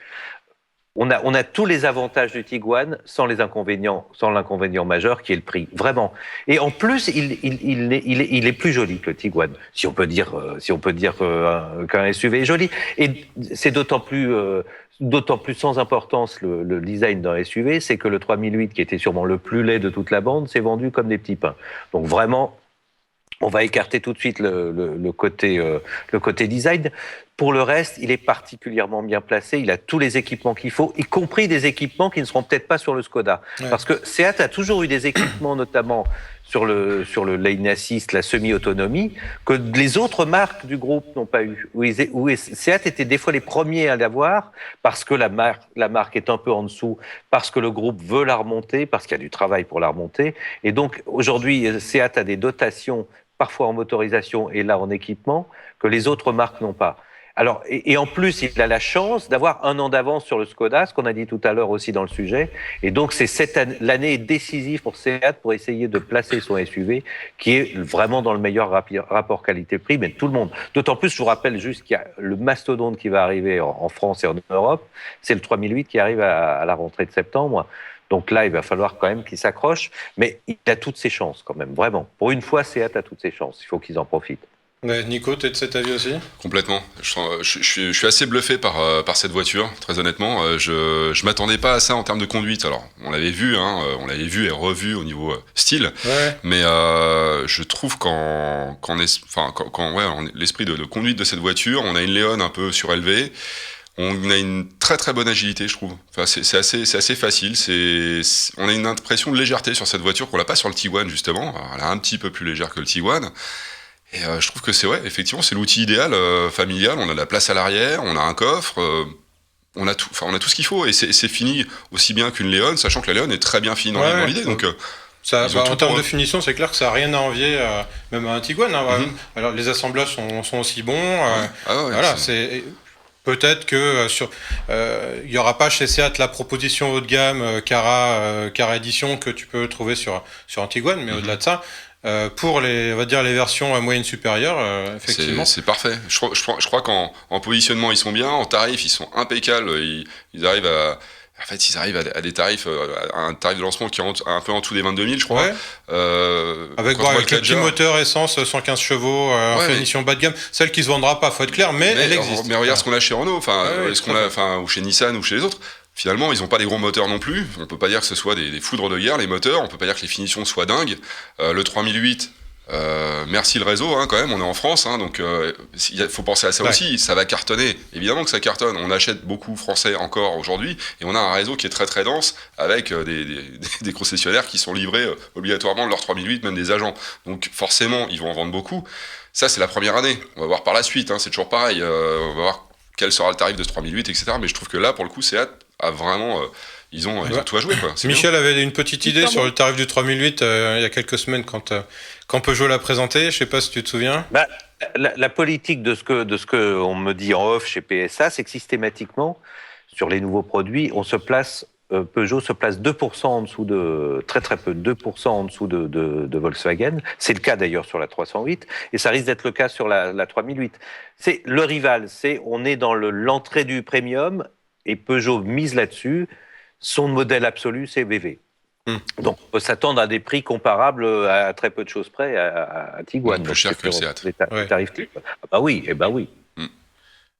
On a tous les avantages du Tiguan sans l'inconvénient majeur qui est le prix, vraiment. Et en plus, il est plus joli que le Tiguan, si on peut dire qu'un SUV est joli. Et c'est d'autant plus sans importance le design d'un SUV, c'est que le 3008, qui était sûrement le plus laid de toute la bande, s'est vendu comme des petits pains. Donc vraiment, on va écarter tout de suite le côté design. Pour le reste, il est particulièrement bien placé. Il a tous les équipements qu'il faut, y compris des équipements qui ne seront peut-être pas sur le Skoda. Ouais. Parce que Seat a toujours eu des équipements, notamment sur le lane assist, la semi-autonomie, que les autres marques du groupe n'ont pas eu. Où Seat était des fois les premiers à l'avoir, parce que la marque est un peu en dessous, parce que le groupe veut la remonter, parce qu'il y a du travail pour la remonter. Et donc, aujourd'hui, Seat a des dotations, parfois en motorisation et là en équipement, que les autres marques n'ont pas. Alors, et en plus, il a la chance d'avoir un an d'avance sur le Skoda, ce qu'on a dit tout à l'heure aussi dans le sujet. Et donc, l'année est décisive pour Seat pour essayer de placer son SUV, qui est vraiment dans le meilleur rapport qualité-prix, mais tout le monde. D'autant plus, je vous rappelle juste qu'il y a le mastodonte qui va arriver en France et en Europe. C'est le 3008 qui arrive à la rentrée de septembre. Donc là, il va falloir quand même qu'il s'accroche. Mais il a toutes ses chances quand même, vraiment. Pour une fois, Seat a toutes ses chances. Il faut qu'ils en profitent. Ouais, Nico, tu es de cet avis aussi? Complètement. Je suis assez bluffé par cette voiture, très honnêtement. Je m'attendais pas à ça en termes de conduite. Alors, on l'avait vu et revu au niveau style, mais je trouve l'esprit de conduite de cette voiture, on a une Léon un peu surélevée. On a une très très bonne agilité, je trouve. Enfin, c'est assez facile. On a une impression de légèreté sur cette voiture qu'on n'a pas sur le Tiguan justement. Alors, elle est un petit peu plus légère que le Tiguan. Et je trouve que effectivement, c'est l'outil idéal familial. On a de la place à l'arrière, on a un coffre. on a tout ce qu'il faut et c'est fini aussi bien qu'une Léon, sachant que la Léon est très bien finie dans l'idée. Donc ça, en termes de finition, c'est clair que ça n'a rien à envier même à un Tiguan. Alors les assemblages sont aussi bons. C'est peut-être que il y aura pas chez Seat la proposition haut de gamme Cara Edition que tu peux trouver sur un Tiguan, mais au-delà de ça. Pour les versions moyennes supérieures, effectivement. C'est parfait. Je crois qu'en positionnement, ils sont bien. En tarif, ils sont impeccables. Ils arrivent à des tarifs, à un tarif de lancement qui est un peu en dessous des 22 000, je crois. Avec le petit moteur essence, 115 chevaux, en finition bas de gamme. Celle qui se vendra pas, faut être clair, mais elle existe. Mais regarde ce qu'on a chez Renault, ou chez Nissan ou chez les autres. Finalement, ils n'ont pas des gros moteurs non plus. On peut pas dire que ce soit des foudres de guerre, les moteurs. On peut pas dire que les finitions soient dingues. Le 3008, merci le réseau, quand même. On est en France, donc il faut penser à ça aussi. Ça va cartonner. Évidemment que ça cartonne. On achète beaucoup français encore aujourd'hui, et on a un réseau qui est très très dense avec des concessionnaires qui sont livrés obligatoirement de leur 3008, même des agents. Donc forcément, ils vont en vendre beaucoup. Ça, c'est la première année. On va voir par la suite. C'est toujours pareil. On va voir quel sera le tarif de ce 3008, etc. Mais je trouve que là, pour le coup, Seat a vraiment... Ils ont tout à jouer, quoi. Michel avait une petite idée sur le tarif du 3008 il y a quelques semaines quand Peugeot l'a présenté. Je sais pas si tu te souviens. La politique de ce que on me dit en off chez PSA, c'est que systématiquement, sur les nouveaux produits, Peugeot se place 2% en dessous très très peu, 2% en dessous de Volkswagen. C'est le cas d'ailleurs sur la 308 et ça risque d'être le cas sur la 3008. C'est le rival, on est dans l'entrée du premium et Peugeot mise là-dessus. Son modèle absolu, c'est VV. Donc on peut s'attendre à des prix comparables à très peu de choses près à Tiguan. Plus cher que le Seat. Les tarifs. Ah bah oui, oui.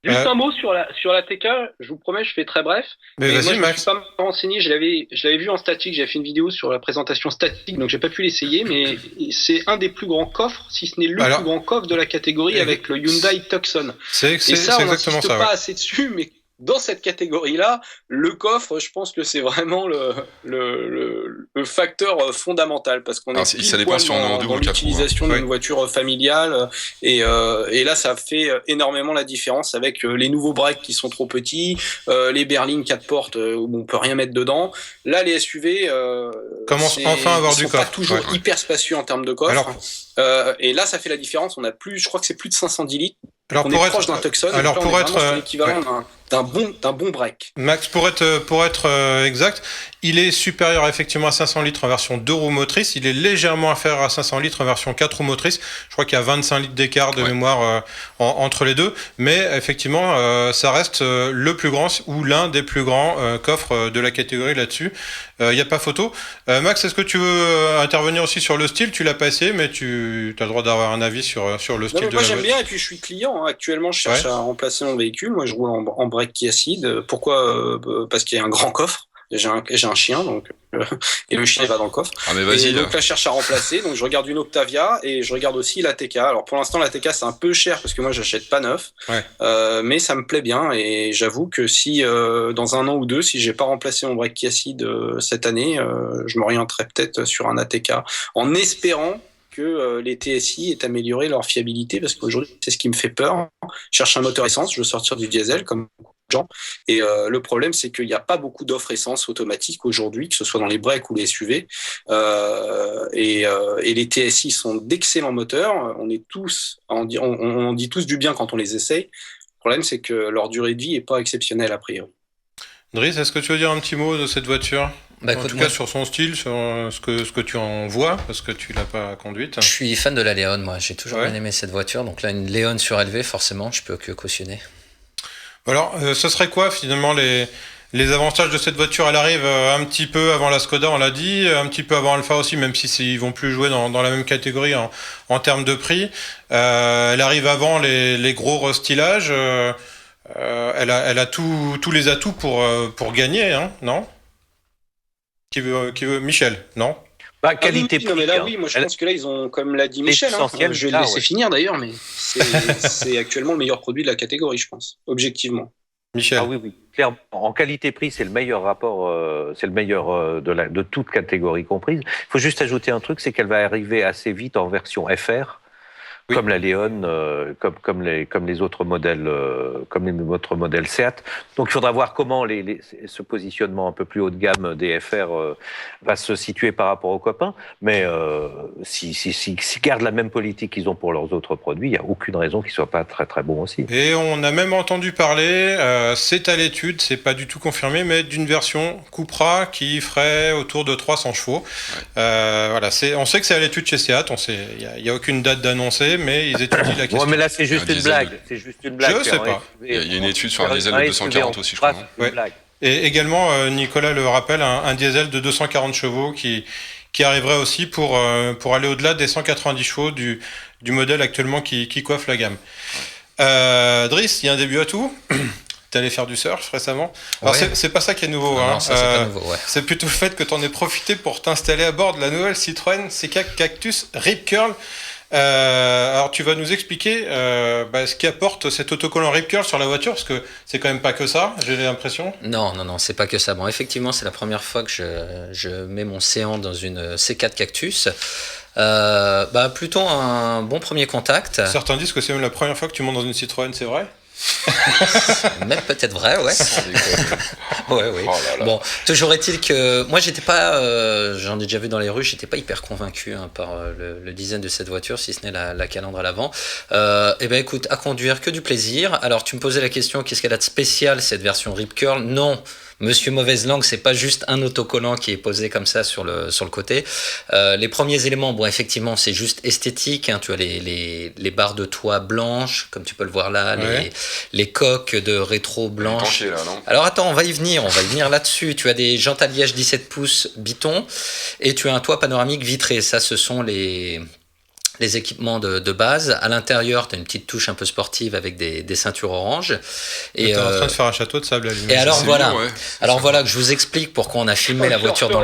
Juste un mot sur la TK, je vous promets, je fais très bref. Mais vas-y, moi, je Max. me suis pas renseigné, je l'avais vu en statique, j'avais fait une vidéo sur la présentation statique, donc j'ai pas pu l'essayer, mais c'est un des plus grands coffres, si ce n'est le plus grand coffre de la catégorie avec le Hyundai Tucson. C'est exactement ça. On n'insiste pas assez dessus, mais dans cette catégorie-là, le coffre, je pense que c'est vraiment le facteur fondamental parce qu'on est ça dépend si on est en deux dans ou quatre roues, l'utilisation d'une voiture familiale et là, ça fait énormément la différence avec les nouveaux breaks qui sont trop petits, les berlines 4 portes où on peut rien mettre dedans. Là, les SUV commencent enfin à avoir du coffre. Pas toujours hyper spacieux en termes de coffre. Et là, ça fait la différence. On a je crois que c'est plus de 510 litres. On est proche d'un Tucson. Alors pour être l'équivalent d'un bon break. Max, pour être exact, il est supérieur effectivement à 500 litres en version 2 roues motrices. Il est légèrement inférieur à 500 litres en version 4 roues motrices. Je crois qu'il y a 25 litres d'écart de mémoire entre les deux. Mais effectivement, ça reste le plus grand ou l'un des plus grands coffres de la catégorie là-dessus. Il n'y a pas photo. Max, est-ce que tu veux intervenir aussi sur le style ? Tu l'as pas essayé, mais tu as le droit d'avoir un avis sur le style de la voiture. Moi, j'aime bien et puis je suis client. Actuellement, je cherche à remplacer mon véhicule. Moi, je roule en break qui acide. Pourquoi ? Parce qu'il y a un grand coffre. J'ai un chien, donc et le chien va dans le coffre. Mais vas-y, donc là, je cherche à remplacer. Donc je regarde une Octavia et je regarde aussi la TK. Alors pour l'instant, la TK c'est un peu cher parce que moi j'achète pas neuf, mais ça me plaît bien et j'avoue que si dans un an ou deux, si j'ai pas remplacé mon break qui acide cette année, je m'orienterai peut-être sur un ATK en espérant que les TSI aient amélioré leur fiabilité parce qu'aujourd'hui c'est ce qui me fait peur. Je cherche un moteur essence, je veux sortir du diesel comme gens. Et le problème, c'est qu'il n'y a pas beaucoup d'offres essence automatiques aujourd'hui, que ce soit dans les breaks ou les SUV. Et les TSI sont d'excellents moteurs. On dit tous du bien quand on les essaye. Le problème, c'est que leur durée de vie n'est pas exceptionnelle a priori. Driss, est-ce que tu veux dire un petit mot de cette voiture ? En tout cas sur son style, sur ce que tu en vois, parce que tu l'as pas conduite. Je suis fan de la Léon, moi. J'ai toujours bien aimé cette voiture. Donc là, une Léon surélevée, forcément, je peux que cautionner. Alors, ce serait quoi finalement les avantages de cette voiture ? Elle arrive un petit peu avant la Skoda, on l'a dit, un petit peu avant Alfa aussi, même si ils vont plus jouer dans la même catégorie en termes de prix. Elle arrive avant les gros restylages. Elle a tous les atouts pour gagner, non ? Qui veut Michel, non ? Qualité prix. Mais là, moi je pense que là, ils ont, comme l'a dit Michel, je vais le laisser finir d'ailleurs, mais c'est actuellement le meilleur produit de la catégorie, je pense, objectivement. Michel. Oui, clairement. En qualité-prix, c'est le meilleur rapport, c'est le meilleur de toute catégorie comprise. Il faut juste ajouter un truc, c'est qu'elle va arriver assez vite en version FR. Oui. comme la Léon, comme les autres modèles, Seat. Donc il faudra voir comment ce positionnement un peu plus haut de gamme des FR va se situer par rapport aux copains. Mais s'ils gardent la même politique qu'ils ont pour leurs autres produits, il n'y a aucune raison qu'ils ne soient pas très très bons aussi. Et on a même entendu parler, c'est à l'étude, c'est pas du tout confirmé, mais d'une version Cupra qui ferait autour de 300 chevaux. Ouais. Voilà, on sait que c'est à l'étude chez Seat, il n'y a aucune date d'annoncer, mais ils étudient la question. Ouais, mais là c'est juste une blague. C'est juste une blague. Je sais pas. Il y a une étude sur un diesel de 240 aussi, je crois. Ouais. Et également, Nicolas le rappelle, un diesel de 240 chevaux qui arriverait aussi pour aller au-delà des 190 chevaux du modèle actuellement qui coiffe la gamme. Driss, il y a un début à tout. T'es allé faire du surf récemment. Alors ouais. C'est pas ça qui est nouveau. Non, ça, c'est pas nouveau, ouais. C'est plutôt le fait que t'en aies profité pour t'installer à bord de la nouvelle Citroën C4 Cactus Rip Curl. Alors tu vas nous expliquer ce qu'apporte cet autocollant Rip Curl sur la voiture, parce que c'est quand même pas que ça, j'ai l'impression. Non, c'est pas que ça. Bon, effectivement, c'est la première fois que je mets mon séant dans une C4 Cactus. Plutôt un bon premier contact. Certains disent que c'est même la première fois que tu montes dans une Citroën, c'est vrai ? Même peut-être vrai, ouais. Ouais, oui. Oh là là. Bon, toujours est-il que moi j'étais pas, j'en ai déjà vu dans les rues, j'étais pas hyper convaincu par le design de cette voiture, si ce n'est la calandre à l'avant. Écoute, à conduire que du plaisir. Alors tu me posais la question, qu'est-ce qu'elle a de spécial cette version Rip Curl ? Non. Monsieur Mauvaise Langue, c'est pas juste un autocollant qui est posé comme ça sur le côté. Les premiers éléments, bon, effectivement, c'est juste esthétique. Hein, tu as les barres de toit blanches, comme tu peux le voir là, ouais. les coques de rétro blanches. Là, non ? Alors attends, on va y venir là-dessus. Tu as des jantes à liège 17 pouces Biton et tu as un toit panoramique vitré. Ça, ce sont les équipements de base. À l'intérieur, tu as une petite touche un peu sportive avec des ceintures oranges. Et tu es en train de faire un château de sable à l'image. Et alors voilà, voilà que je vous explique pourquoi on a filmé la voiture dans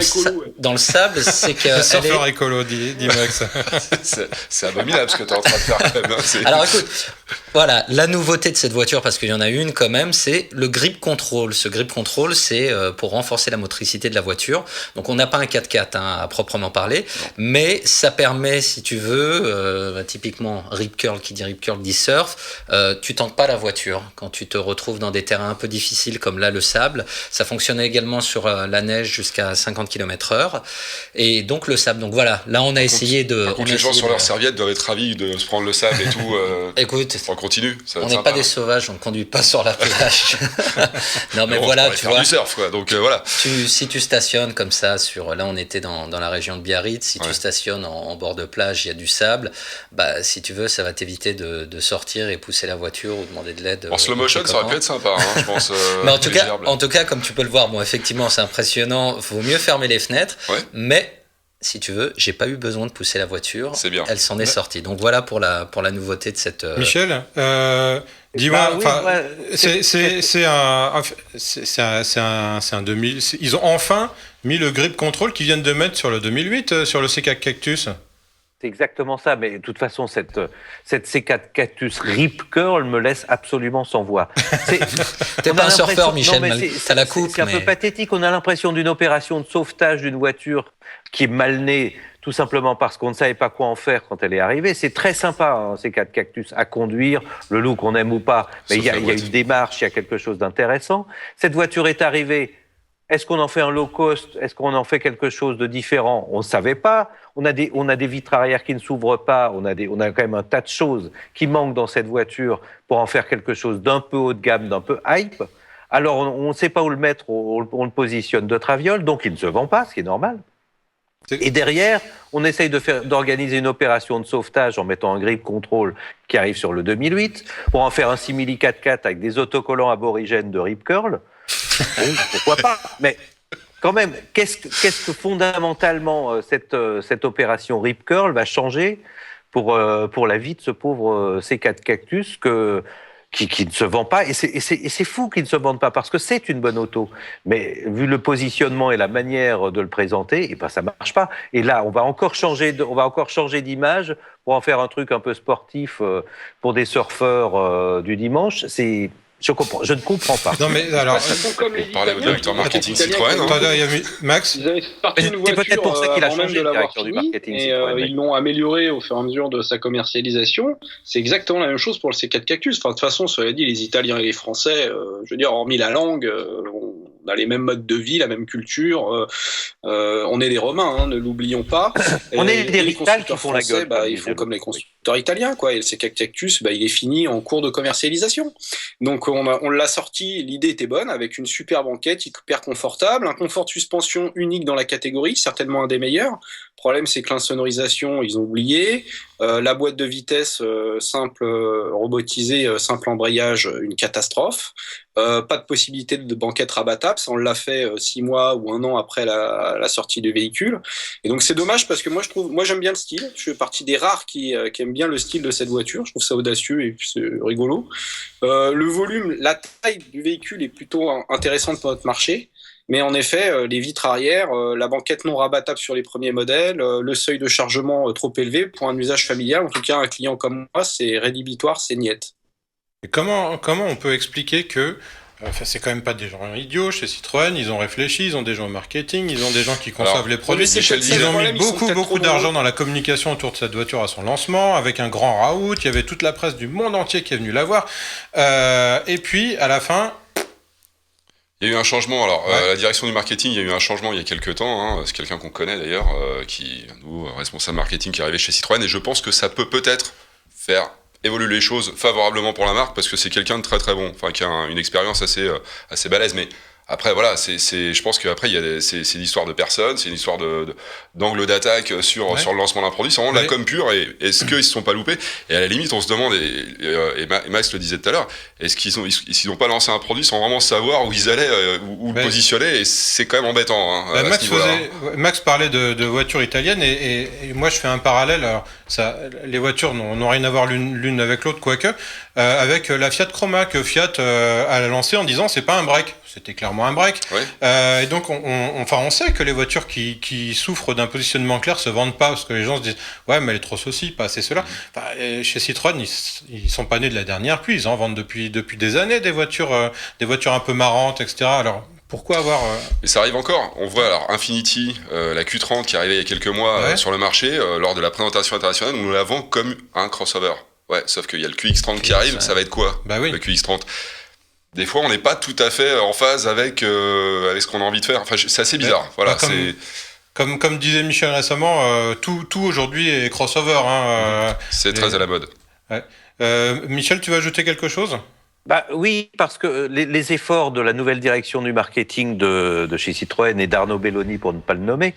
le sable. C'est que le surfeur écolo, dis Max. C'est abominable ce que tu es en train de faire quand même. Alors écoute, voilà, la nouveauté de cette voiture, parce qu'il y en a une quand même, c'est le grip control. Ce grip control, c'est pour renforcer la motricité de la voiture. Donc on n'a pas un 4x4 à proprement parler, mais ça permet, si tu veux, typiquement Rip Curl, qui dit Rip Curl dit surf, tu tentes pas la voiture quand tu te retrouves dans des terrains un peu difficiles comme là le sable. Ça fonctionne également sur la neige jusqu'à 50 km/h et donc le sable. Donc voilà, là on a essayé de. Par contre, les gens sur leur serviette doivent être ravis de se prendre le sable et tout. Écoute, on continue. On n'est pas des sauvages, on ne conduit pas sur la plage. Non mais voilà, tu vois. Du surf quoi. Donc voilà. Si tu stationnes comme ça là on était dans la région de Biarritz. Si tu stationnes en bord de plage, il y a du sable. Si tu veux, ça va t'éviter de sortir et pousser la voiture ou demander de l'aide. En slow motion, ça aurait pu être sympa, hein, je pense. Mais en tout cas, comme tu peux le voir, bon, effectivement, c'est impressionnant. Vaut mieux fermer les fenêtres, mais si tu veux, j'ai pas eu besoin de pousser la voiture. C'est bien. Elle s'en est sortie. Donc voilà pour la nouveauté de cette. Michel, dis-moi, c'est un 2000. Ils ont enfin mis le grip control qu'ils viennent de mettre sur le 2008 sur le C4 Cactus. C'est exactement ça, mais de toute façon, cette C4 Cactus Rip Curl me laisse absolument sans voix. T'es pas un surfeur, Michel, t'as la coupe. C'est un peu pathétique, on a l'impression d'une opération de sauvetage d'une voiture qui est mal née, tout simplement parce qu'on ne savait pas quoi en faire quand elle est arrivée. C'est très sympa, C4 Cactus, à conduire, le look on aime ou pas, mais il y a une démarche, il y a quelque chose d'intéressant. Cette voiture est arrivée. Est-ce qu'on en fait un low cost ? Est-ce qu'on en fait quelque chose de différent ? On ne savait pas. On a des vitres arrière qui ne s'ouvrent pas. On a quand même un tas de choses qui manquent dans cette voiture pour en faire quelque chose d'un peu haut de gamme, d'un peu hype. Alors, on ne sait pas où le mettre. On le positionne de traviole, donc il ne se vend pas, ce qui est normal. Et derrière, on essaye d'organiser une opération de sauvetage en mettant un grip control qui arrive sur le 2008 pour en faire un simili 4x4 avec des autocollants aborigènes de Rip Curl. Oui, pourquoi pas ? Mais quand même, qu'est-ce que fondamentalement cette opération Rip Curl va changer pour la vie de ce pauvre C4 Cactus qui ne se vend pas, et c'est fou qu'il ne se vende pas, parce que c'est une bonne auto, mais vu le positionnement et la manière de le présenter, ça marche pas. Et là, on va encore changer d'image pour en faire un truc un peu sportif pour des surfeurs du dimanche. Je ne comprends pas. Non, mais alors. Comme les Parlez au Italiens, directeur marketing les Italiens, Citroën. hein. Attendez, il y a Max. Ils avaient sorti une C'est voiture peut-être pour ça qu'il a avant même changé de le l'avoir directeur du fini, marketing, et Citroën, ils l'ont amélioré au fur et à mesure de sa commercialisation. C'est exactement la même chose pour le C4 Cactus. Enfin, de toute façon, cela dit, les Italiens et les Français, je veux dire, hormis la langue, on a les mêmes modes de vie, la même culture. On est des Romains, hein, ne l'oublions pas. On est Et des les rictales qui constructeurs font la français, gueule. bah, ils font comme les constructeurs italiens, quoi. Et le C4 Cactus, bah, il est fini en cours de commercialisation. Donc on l'a sorti, l'idée était bonne, avec une super banquette, hyper confortable, un confort de suspension unique dans la catégorie, certainement un des meilleurs. Le problème, c'est que l'insonorisation, ils ont oublié. La boîte de vitesse simple, robotisée, simple embrayage, une catastrophe. Pas de possibilité de banquette rabattable, ça on l'a fait 6 mois ou 1 an après la sortie du véhicule. Et donc c'est dommage parce que moi j'aime bien le style. Je fais partie des rares qui aiment bien le style de cette voiture. Je trouve ça audacieux et puis c'est rigolo. Le volume, la taille du véhicule est plutôt intéressante pour notre marché. Mais en effet, les vitres arrière, la banquette non rabattable sur les premiers modèles, le seuil de chargement trop élevé pour un usage familial, en tout cas un client comme moi, c'est rédhibitoire, c'est niette. Et comment on peut expliquer que c'est quand même pas des gens idiots chez Citroën, ils ont réfléchi, ils ont des gens au marketing, ils ont des gens qui conçoivent les produits, ils ont mis beaucoup d'argent dans la communication autour de cette voiture à son lancement, avec un grand raout, il y avait toute la presse du monde entier qui est venue la voir, et puis à la fin... Il y a eu un changement. Alors, la direction du marketing, il y a eu un changement il y a quelques temps. Hein. C'est quelqu'un qu'on connaît d'ailleurs, responsable marketing qui est arrivé chez Citroën. Et je pense que ça peut-être faire évoluer les choses favorablement pour la marque parce que c'est quelqu'un de très très bon, enfin qui a une expérience assez balèze. Mais après, voilà, je pense qu'après, c'est l'histoire de personnes, c'est une histoire d'angle d'attaque sur le lancement d'un produit. C'est vraiment de la com pure. Et est-ce qu'ils ne se sont pas loupés? Et à la limite, on se demande, et Max le disait tout à l'heure, est-ce qu'ils n'ont pas lancé un produit sans vraiment savoir où ils allaient, où le positionner? Et c'est quand même embêtant. Hein, Max parlait de voitures italiennes et moi, je fais un parallèle. Alors, les voitures n'ont rien à voir l'une avec l'autre, quoique, avec la Fiat Croma que Fiat a lancé en disant c'est pas un break. C'était clairement un break. Et donc, on sait que les voitures qui souffrent d'un positionnement clair se vendent pas parce que les gens se disent ouais, mais elle est trop ceci, pas assez cela. Enfin, chez Citroën, ils sont pas nés de la dernière pluie. Ils en vendent depuis des années des voitures un peu marrantes, etc. Alors, pourquoi avoir... Et ça arrive encore. On voit alors Infiniti, la Q30 qui est arrivée il y a quelques mois sur le marché, lors de la présentation internationale, nous la vend comme un crossover. Ouais, sauf qu'il y a le QX30 qui arrive, ça va être quoi le QX30 ? Des fois, on n'est pas tout à fait en phase avec ce qu'on a envie de faire. Enfin, c'est assez bizarre. Voilà, comme disait Michel récemment, tout aujourd'hui est crossover. C'est très à la mode. Michel, tu veux ajouter quelque chose ? Oui, parce que les efforts de la nouvelle direction du marketing de chez Citroën et d'Arnaud Belloni, pour ne pas le nommer,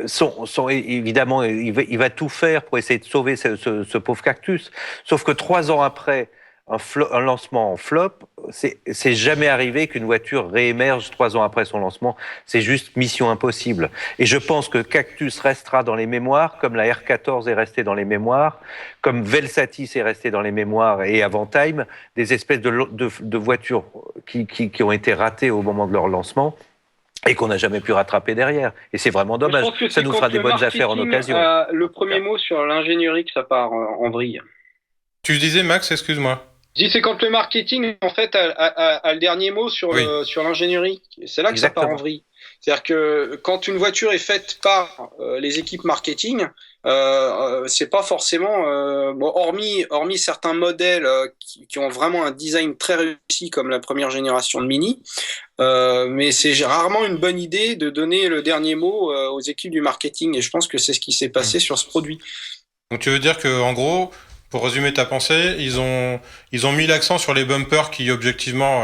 sont évidemment, il va tout faire pour essayer de sauver ce pauvre cactus. Sauf que 3 ans après un lancement en flop, c'est jamais arrivé qu'une voiture réémerge 3 ans après son lancement. C'est juste mission impossible. Et je pense que Cactus restera dans les mémoires, comme la R14 est restée dans les mémoires, comme Velsatis est resté dans les mémoires et Avantime, des espèces de voitures qui ont été ratées au moment de leur lancement et qu'on n'a jamais pu rattraper derrière. Et c'est vraiment dommage. Ça nous fera des bonnes affaires en occasion. Le premier mot sur l'ingénierie que ça part en vrille. Tu disais, Max, excuse-moi. Je dis, c'est quand le marketing, en fait, a le dernier mot sur l'ingénierie. C'est là que ça part en vrille. C'est-à-dire que quand une voiture est faite par les équipes marketing, c'est pas forcément, hormis certains modèles qui ont vraiment un design très réussi, comme la première génération de Mini, mais c'est rarement une bonne idée de donner le dernier mot aux équipes du marketing. Et je pense que c'est ce qui s'est passé sur ce produit. Donc tu veux dire que, en gros, pour résumer ta pensée, ils ont mis l'accent sur les bumpers qui objectivement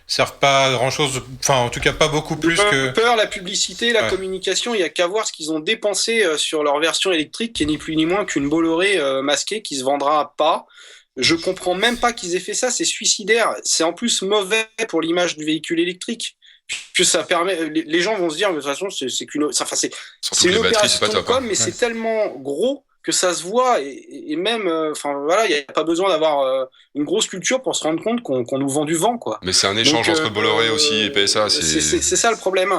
servent pas à grand chose, enfin en tout cas pas beaucoup plus que... Bumpers, la publicité, la communication, il y a qu'à voir ce qu'ils ont dépensé sur leur version électrique qui est ni plus ni moins qu'une Bolloré masquée qui se vendra pas. Je comprends même pas qu'ils aient fait ça, c'est suicidaire. C'est en plus mauvais pour l'image du véhicule électrique. Que ça permet, les gens vont se dire de toute façon c'est une opération com, mais c'est tellement gros que ça se voit et même, enfin voilà, il n'y a pas besoin d'avoir une grosse culture pour se rendre compte qu'on nous vend du vent, quoi. Mais c'est un échange entre Bolloré aussi et PSA. C'est ça le problème.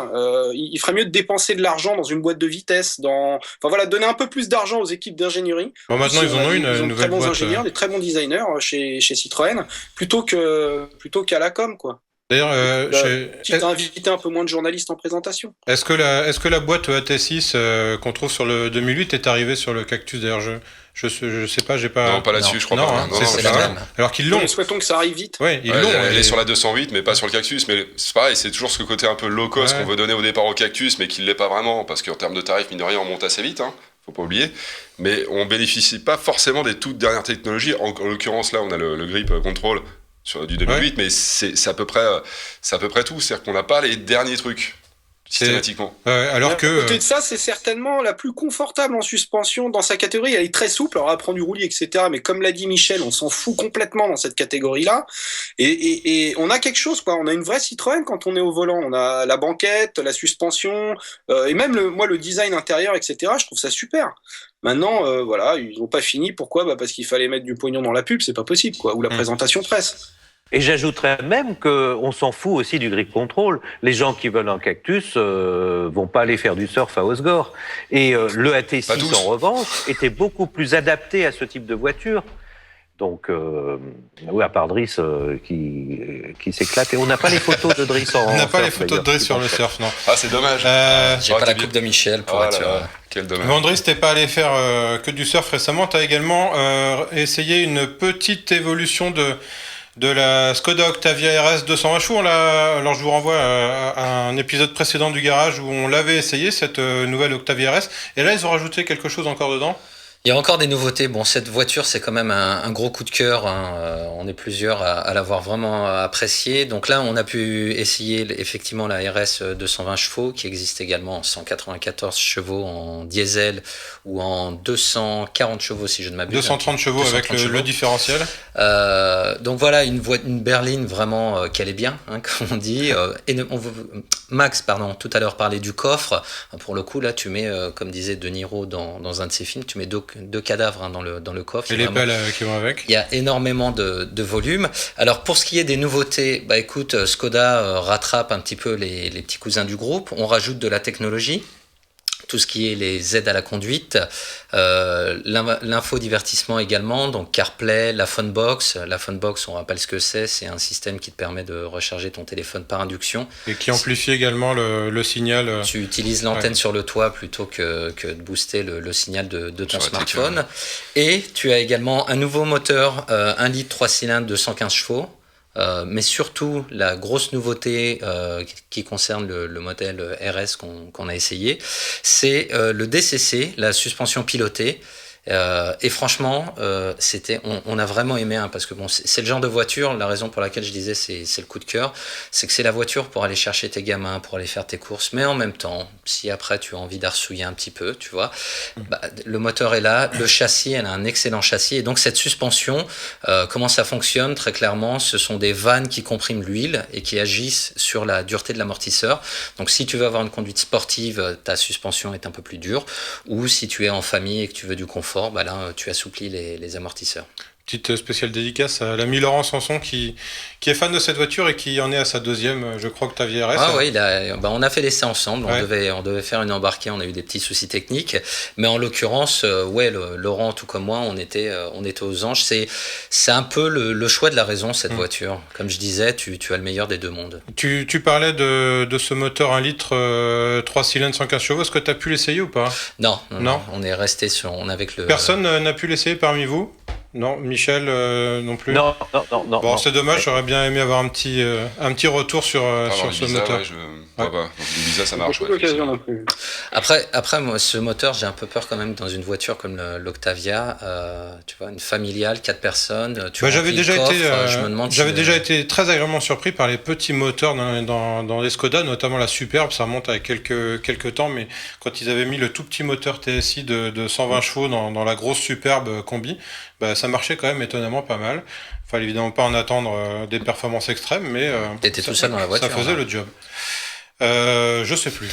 Il ferait mieux de dépenser de l'argent dans une boîte de vitesse, enfin voilà, donner un peu plus d'argent aux équipes d'ingénierie. Bon, maintenant ils en ont une nouvelle très bons boîte. ingénieurs, des très bons designers chez Citroën, plutôt qu'à la com, quoi. D'ailleurs, quitte à inviter un peu moins de journalistes en présentation. Est-ce que la boîte AT6 qu'on trouve sur le 2008 est arrivée sur le Cactus? D'ailleurs, je sais pas, j'ai pas. Non, pas là-dessus, je crois pas. Hein, c'est la même. Alors qu'ils l'ont. Nous souhaitons que ça arrive vite. Oui, ils l'ont. Elle est sur la 208, mais pas sur le Cactus. Mais c'est pareil, c'est toujours ce côté un peu low cost qu'on veut donner au départ au Cactus, mais qui ne l'est pas vraiment, parce qu'en termes de tarifs, mine de rien, on monte assez vite. Faut pas oublier. Mais on bénéficie pas forcément des toutes dernières technologies. En l'occurrence, là, on a le grip control du 2008, mais c'est à peu près tout. C'est-à-dire qu'on n'a pas les derniers trucs. Systématiquement. Alors que. À côté de ça, c'est certainement la plus confortable en suspension dans sa catégorie. Elle est très souple, alors elle prend du roulis, etc. Mais comme l'a dit Michel, on s'en fout complètement dans cette catégorie-là. Et on a quelque chose, quoi. On a une vraie Citroën quand on est au volant. On a la banquette, la suspension, et même le design intérieur, etc. Je trouve ça super. Maintenant, voilà, ils n'ont pas fini. Pourquoi ? Parce qu'il fallait mettre du pognon dans la pub, c'est pas possible, quoi. Ou la présentation presse. Et j'ajouterais même qu'on s'en fout aussi du grip control. Les gens qui veulent un Cactus vont pas aller faire du surf à Osgore. Et le AT6, en revanche, était beaucoup plus adapté à ce type de voiture. Donc, oui, à part Driss qui s'éclate. Et on n'a pas les photos de Driss On n'a pas les photos de Driss sur le surf, non. Ah, c'est dommage. J'ai pas la coupe de Michel pour être sûr. Quel dommage. Mais Driss, t'es pas allé faire que du surf récemment. T'as également essayé une petite évolution de la Skoda Octavia RS 220 chevaux. Alors je vous renvoie à un épisode précédent du garage où on l'avait essayé, cette nouvelle Octavia RS. Et là, ils ont rajouté quelque chose encore dedans. Il y a encore des nouveautés. Bon, cette voiture, c'est quand même un gros coup de cœur. On est plusieurs à l'avoir vraiment apprécié. Donc là, on a pu essayer effectivement la RS 220 chevaux, qui existe également en 194 chevaux en diesel ou en 240 chevaux, si je ne m'abuse. 230 chevaux 230 avec le différentiel. Donc voilà, une berline vraiment qui allait bien, comme on dit. Max, tout à l'heure parlait du coffre. Pour le coup, là, tu mets, comme disait De Niro dans un de ses films, tu mets deux cadavres dans le coffre. Et les pelles qui vont avec. Il y a énormément de volume. Alors pour ce qui est des nouveautés, écoute, Skoda rattrape un petit peu les petits cousins du groupe. On rajoute de la technologie. Tout ce qui est les aides à la conduite, l'infodivertissement également, donc CarPlay, la Phonebox. La Phonebox, on rappelle ce que c'est un système qui te permet de recharger ton téléphone par induction. Et qui amplifie également le signal. Tu utilises l'antenne sur le toit plutôt que de booster le signal de ton smartphone. Et tu as également un nouveau moteur, 1 litre 3 cylindres de 115 chevaux. Mais surtout, la grosse nouveauté qui concerne le modèle RS qu'on a essayé, c'est le DCC, la suspension pilotée. Et franchement, on a vraiment aimé, parce que bon, c'est le genre de voiture, la raison pour laquelle je disais c'est le coup de cœur, c'est que c'est la voiture pour aller chercher tes gamins, pour aller faire tes courses, mais en même temps, si après tu as envie d'arsouiller un petit peu, tu vois, le moteur est là, le châssis, elle a un excellent châssis, et donc cette suspension, comment ça fonctionne très clairement, ce sont des vannes qui compriment l'huile et qui agissent sur la dureté de l'amortisseur. Donc si tu veux avoir une conduite sportive, ta suspension est un peu plus dure, ou si tu es en famille et que tu veux du confort, là, tu assouplis les amortisseurs. Petite spéciale dédicace à l'ami Laurent Sanson qui est fan de cette voiture et qui en est à sa deuxième, je crois, Octavia RS. Ah oui, on a fait l'essai ensemble, on devait faire une embarquée, on a eu des petits soucis techniques, mais en l'occurrence, Laurent, tout comme moi, on était aux anges. C'est un peu le choix de la raison, cette voiture. Comme je disais, tu as le meilleur des deux mondes. Tu parlais de ce moteur 1 litre 3 cylindres 115 chevaux, est-ce que tu as pu l'essayer ou pas ? Non, on est resté avec le... Personne n'a pu l'essayer parmi vous ? Non, Michel non plus. Non. Bon, c'est dommage. J'aurais bien aimé avoir un petit retour sur ce moteur. Pas. Donc Ibiza, ça marche. Non plus. Après, moi, ce moteur, j'ai un peu peur quand même dans une voiture comme l'Octavia. Tu vois, une familiale, 4 personnes. J'avais déjà été très agréablement surpris par les petits moteurs dans les Skoda, notamment la Superbe. Ça remonte à quelques temps, mais quand ils avaient mis le tout petit moteur TSI de 120 chevaux dans la grosse Superbe combi, ça marchait quand même étonnamment pas mal. Fallait évidemment pas en attendre des performances extrêmes, mais t'étais tout seul dans la voiture, ça faisait le job. Je sais plus.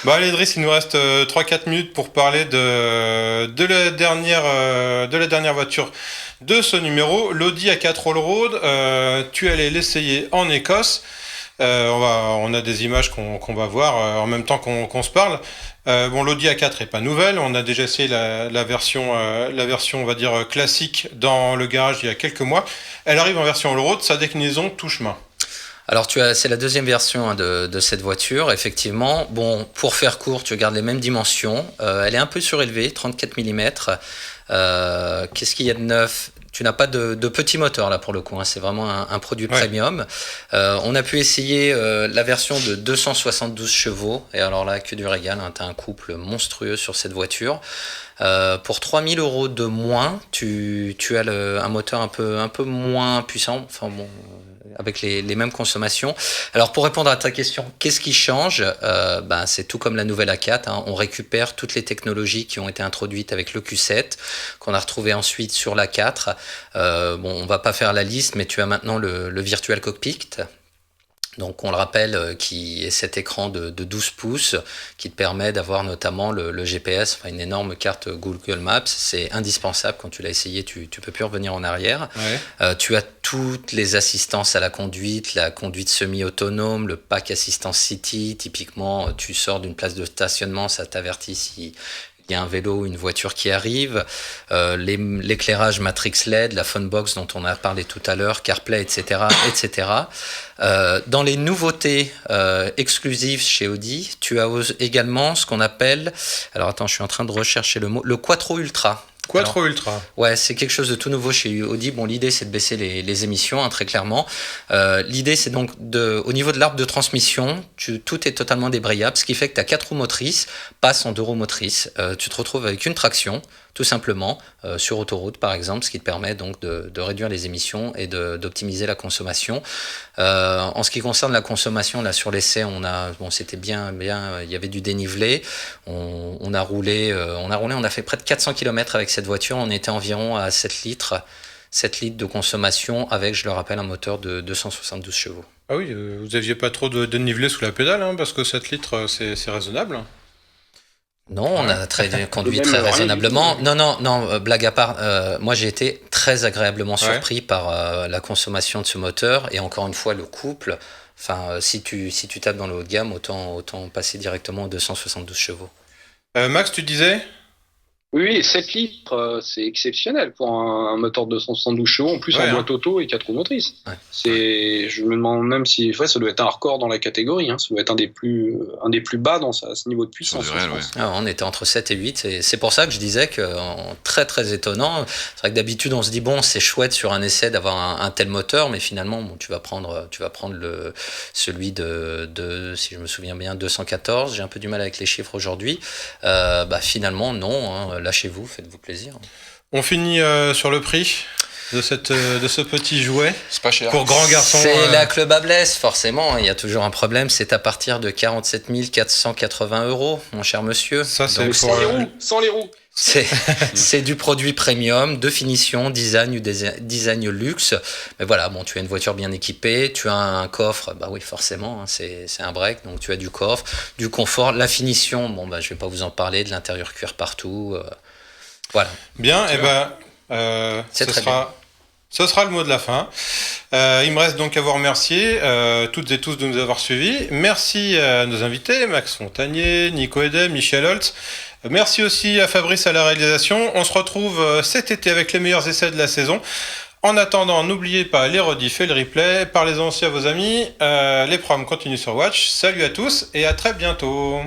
Bon, allez, Driss, il nous reste 3-4 minutes pour parler de la dernière voiture de ce numéro, l'Audi A4 Allroad. Tu allais l'essayer en Écosse. On a des images qu'on va voir en même temps qu'on se parle. L'Audi A4 est pas nouvelle. On a déjà essayé la version, on va dire, classique dans le garage il y a quelques mois. Elle arrive en version Allroad, sa déclinaison touche main. Alors c'est la deuxième version de cette voiture, effectivement. Bon, pour faire court, tu gardes les mêmes dimensions. Elle est un peu surélevée, 34 mm. Qu'est-ce qu'il y a de neuf ? Tu n'as pas de petit moteur là pour le coup, hein. C'est vraiment un produit premium. On a pu essayer la version de 272 chevaux, et alors là, que du régal, hein. Tu as un couple monstrueux sur cette voiture. Pour 3 000 € de moins, tu as un moteur un peu moins puissant, enfin bon, avec les mêmes consommations. Alors pour répondre à ta question, qu'est-ce qui change ? C'est tout comme la nouvelle A4, hein. On récupère toutes les technologies qui ont été introduites avec le Q7, qu'on a retrouvé ensuite sur l'A4. On va pas faire la liste, mais tu as maintenant le Virtual Cockpit. Donc on le rappelle, qui est cet écran de 12 pouces qui te permet d'avoir notamment le GPS, enfin une énorme carte Google Maps. C'est indispensable. Quand tu l'as essayé, tu peux plus revenir en arrière. Ouais. Tu as toutes les assistances à la conduite semi-autonome, le pack assistance city. Typiquement, tu sors d'une place de stationnement, ça t'avertit si il y a un vélo ou une voiture qui arrive, l'éclairage Matrix LED, la Phonebox dont on a parlé tout à l'heure, CarPlay, etc. etc. Dans les nouveautés exclusives chez Audi, tu as également ce qu'on appelle, alors attends, je suis en train de rechercher le mot, le Quattro Ultra. Ultra. Ouais, c'est quelque chose de tout nouveau chez Audi. Bon, l'idée, c'est de baisser les émissions, hein, très clairement. L'idée, c'est donc au niveau de l'arbre de transmission, tout est totalement débrayable, ce qui fait que ta 4 roues motrices passent en 2 roues motrices. Tu te retrouves avec une traction, tout simplement, sur autoroute, par exemple, ce qui te permet donc de réduire les émissions et d'optimiser la consommation. En ce qui concerne la consommation, là, sur l'essai, c'était bien, il y avait du dénivelé. On a roulé, on a fait près de 400 km avec cette voiture. On était environ à 7 litres de consommation avec, je le rappelle, un moteur de 272 chevaux. Ah oui, vous n'aviez pas trop de dénivelé sous la pédale, hein, parce que 7 litres, c'est raisonnable. Non, on a conduit très raisonnablement. Non, blague à part, moi j'ai été très agréablement surpris par la consommation de ce moteur, et encore une fois le couple. Enfin, si tu tapes dans le haut de gamme, autant passer directement aux 272 chevaux. Max, tu disais ? Oui, 7 litres, c'est exceptionnel pour un moteur de 272 chevaux, en plus en boîte auto et 4 roues motrices. Ouais. Je me demande même si ça doit être un record dans la catégorie, hein. Ça doit être un des plus bas à ce niveau de puissance. On était entre 7 et 8, et c'est pour ça que je disais que très très étonnant. C'est vrai que d'habitude on se dit bon, c'est chouette sur un essai d'avoir un tel moteur, mais finalement tu vas prendre celui de si je me souviens bien 214. J'ai un peu du mal avec les chiffres aujourd'hui. Finalement non. Hein, lâchez-vous, faites-vous plaisir. On finit sur le prix de ce petit jouet. C'est pas cher. Pour grand garçon. C'est la Club Ablès, forcément. Il y a toujours un problème. C'est à partir de 47 480 €, mon cher monsieur. Ça, c'est donc, sans les roues. C'est du produit premium, de finition, design luxe. Mais voilà, bon, tu as une voiture bien équipée, tu as un coffre, bah oui, forcément, hein, c'est un break, donc tu as du coffre, du confort, la finition, je vais pas vous en parler, de l'intérieur cuir partout. Voilà. Bien, ce sera le mot de la fin. Il me reste donc à vous remercier toutes et tous de nous avoir suivis. Merci à nos invités, Max Fontanier, Nico Edem, Michel Holtz. Merci aussi à Fabrice à la réalisation. On se retrouve cet été avec les meilleurs essais de la saison. En attendant, n'oubliez pas les rediffs et le replay. Parlez-en aussi à vos amis. Les programmes continuent sur Watch. Salut à tous et à très bientôt.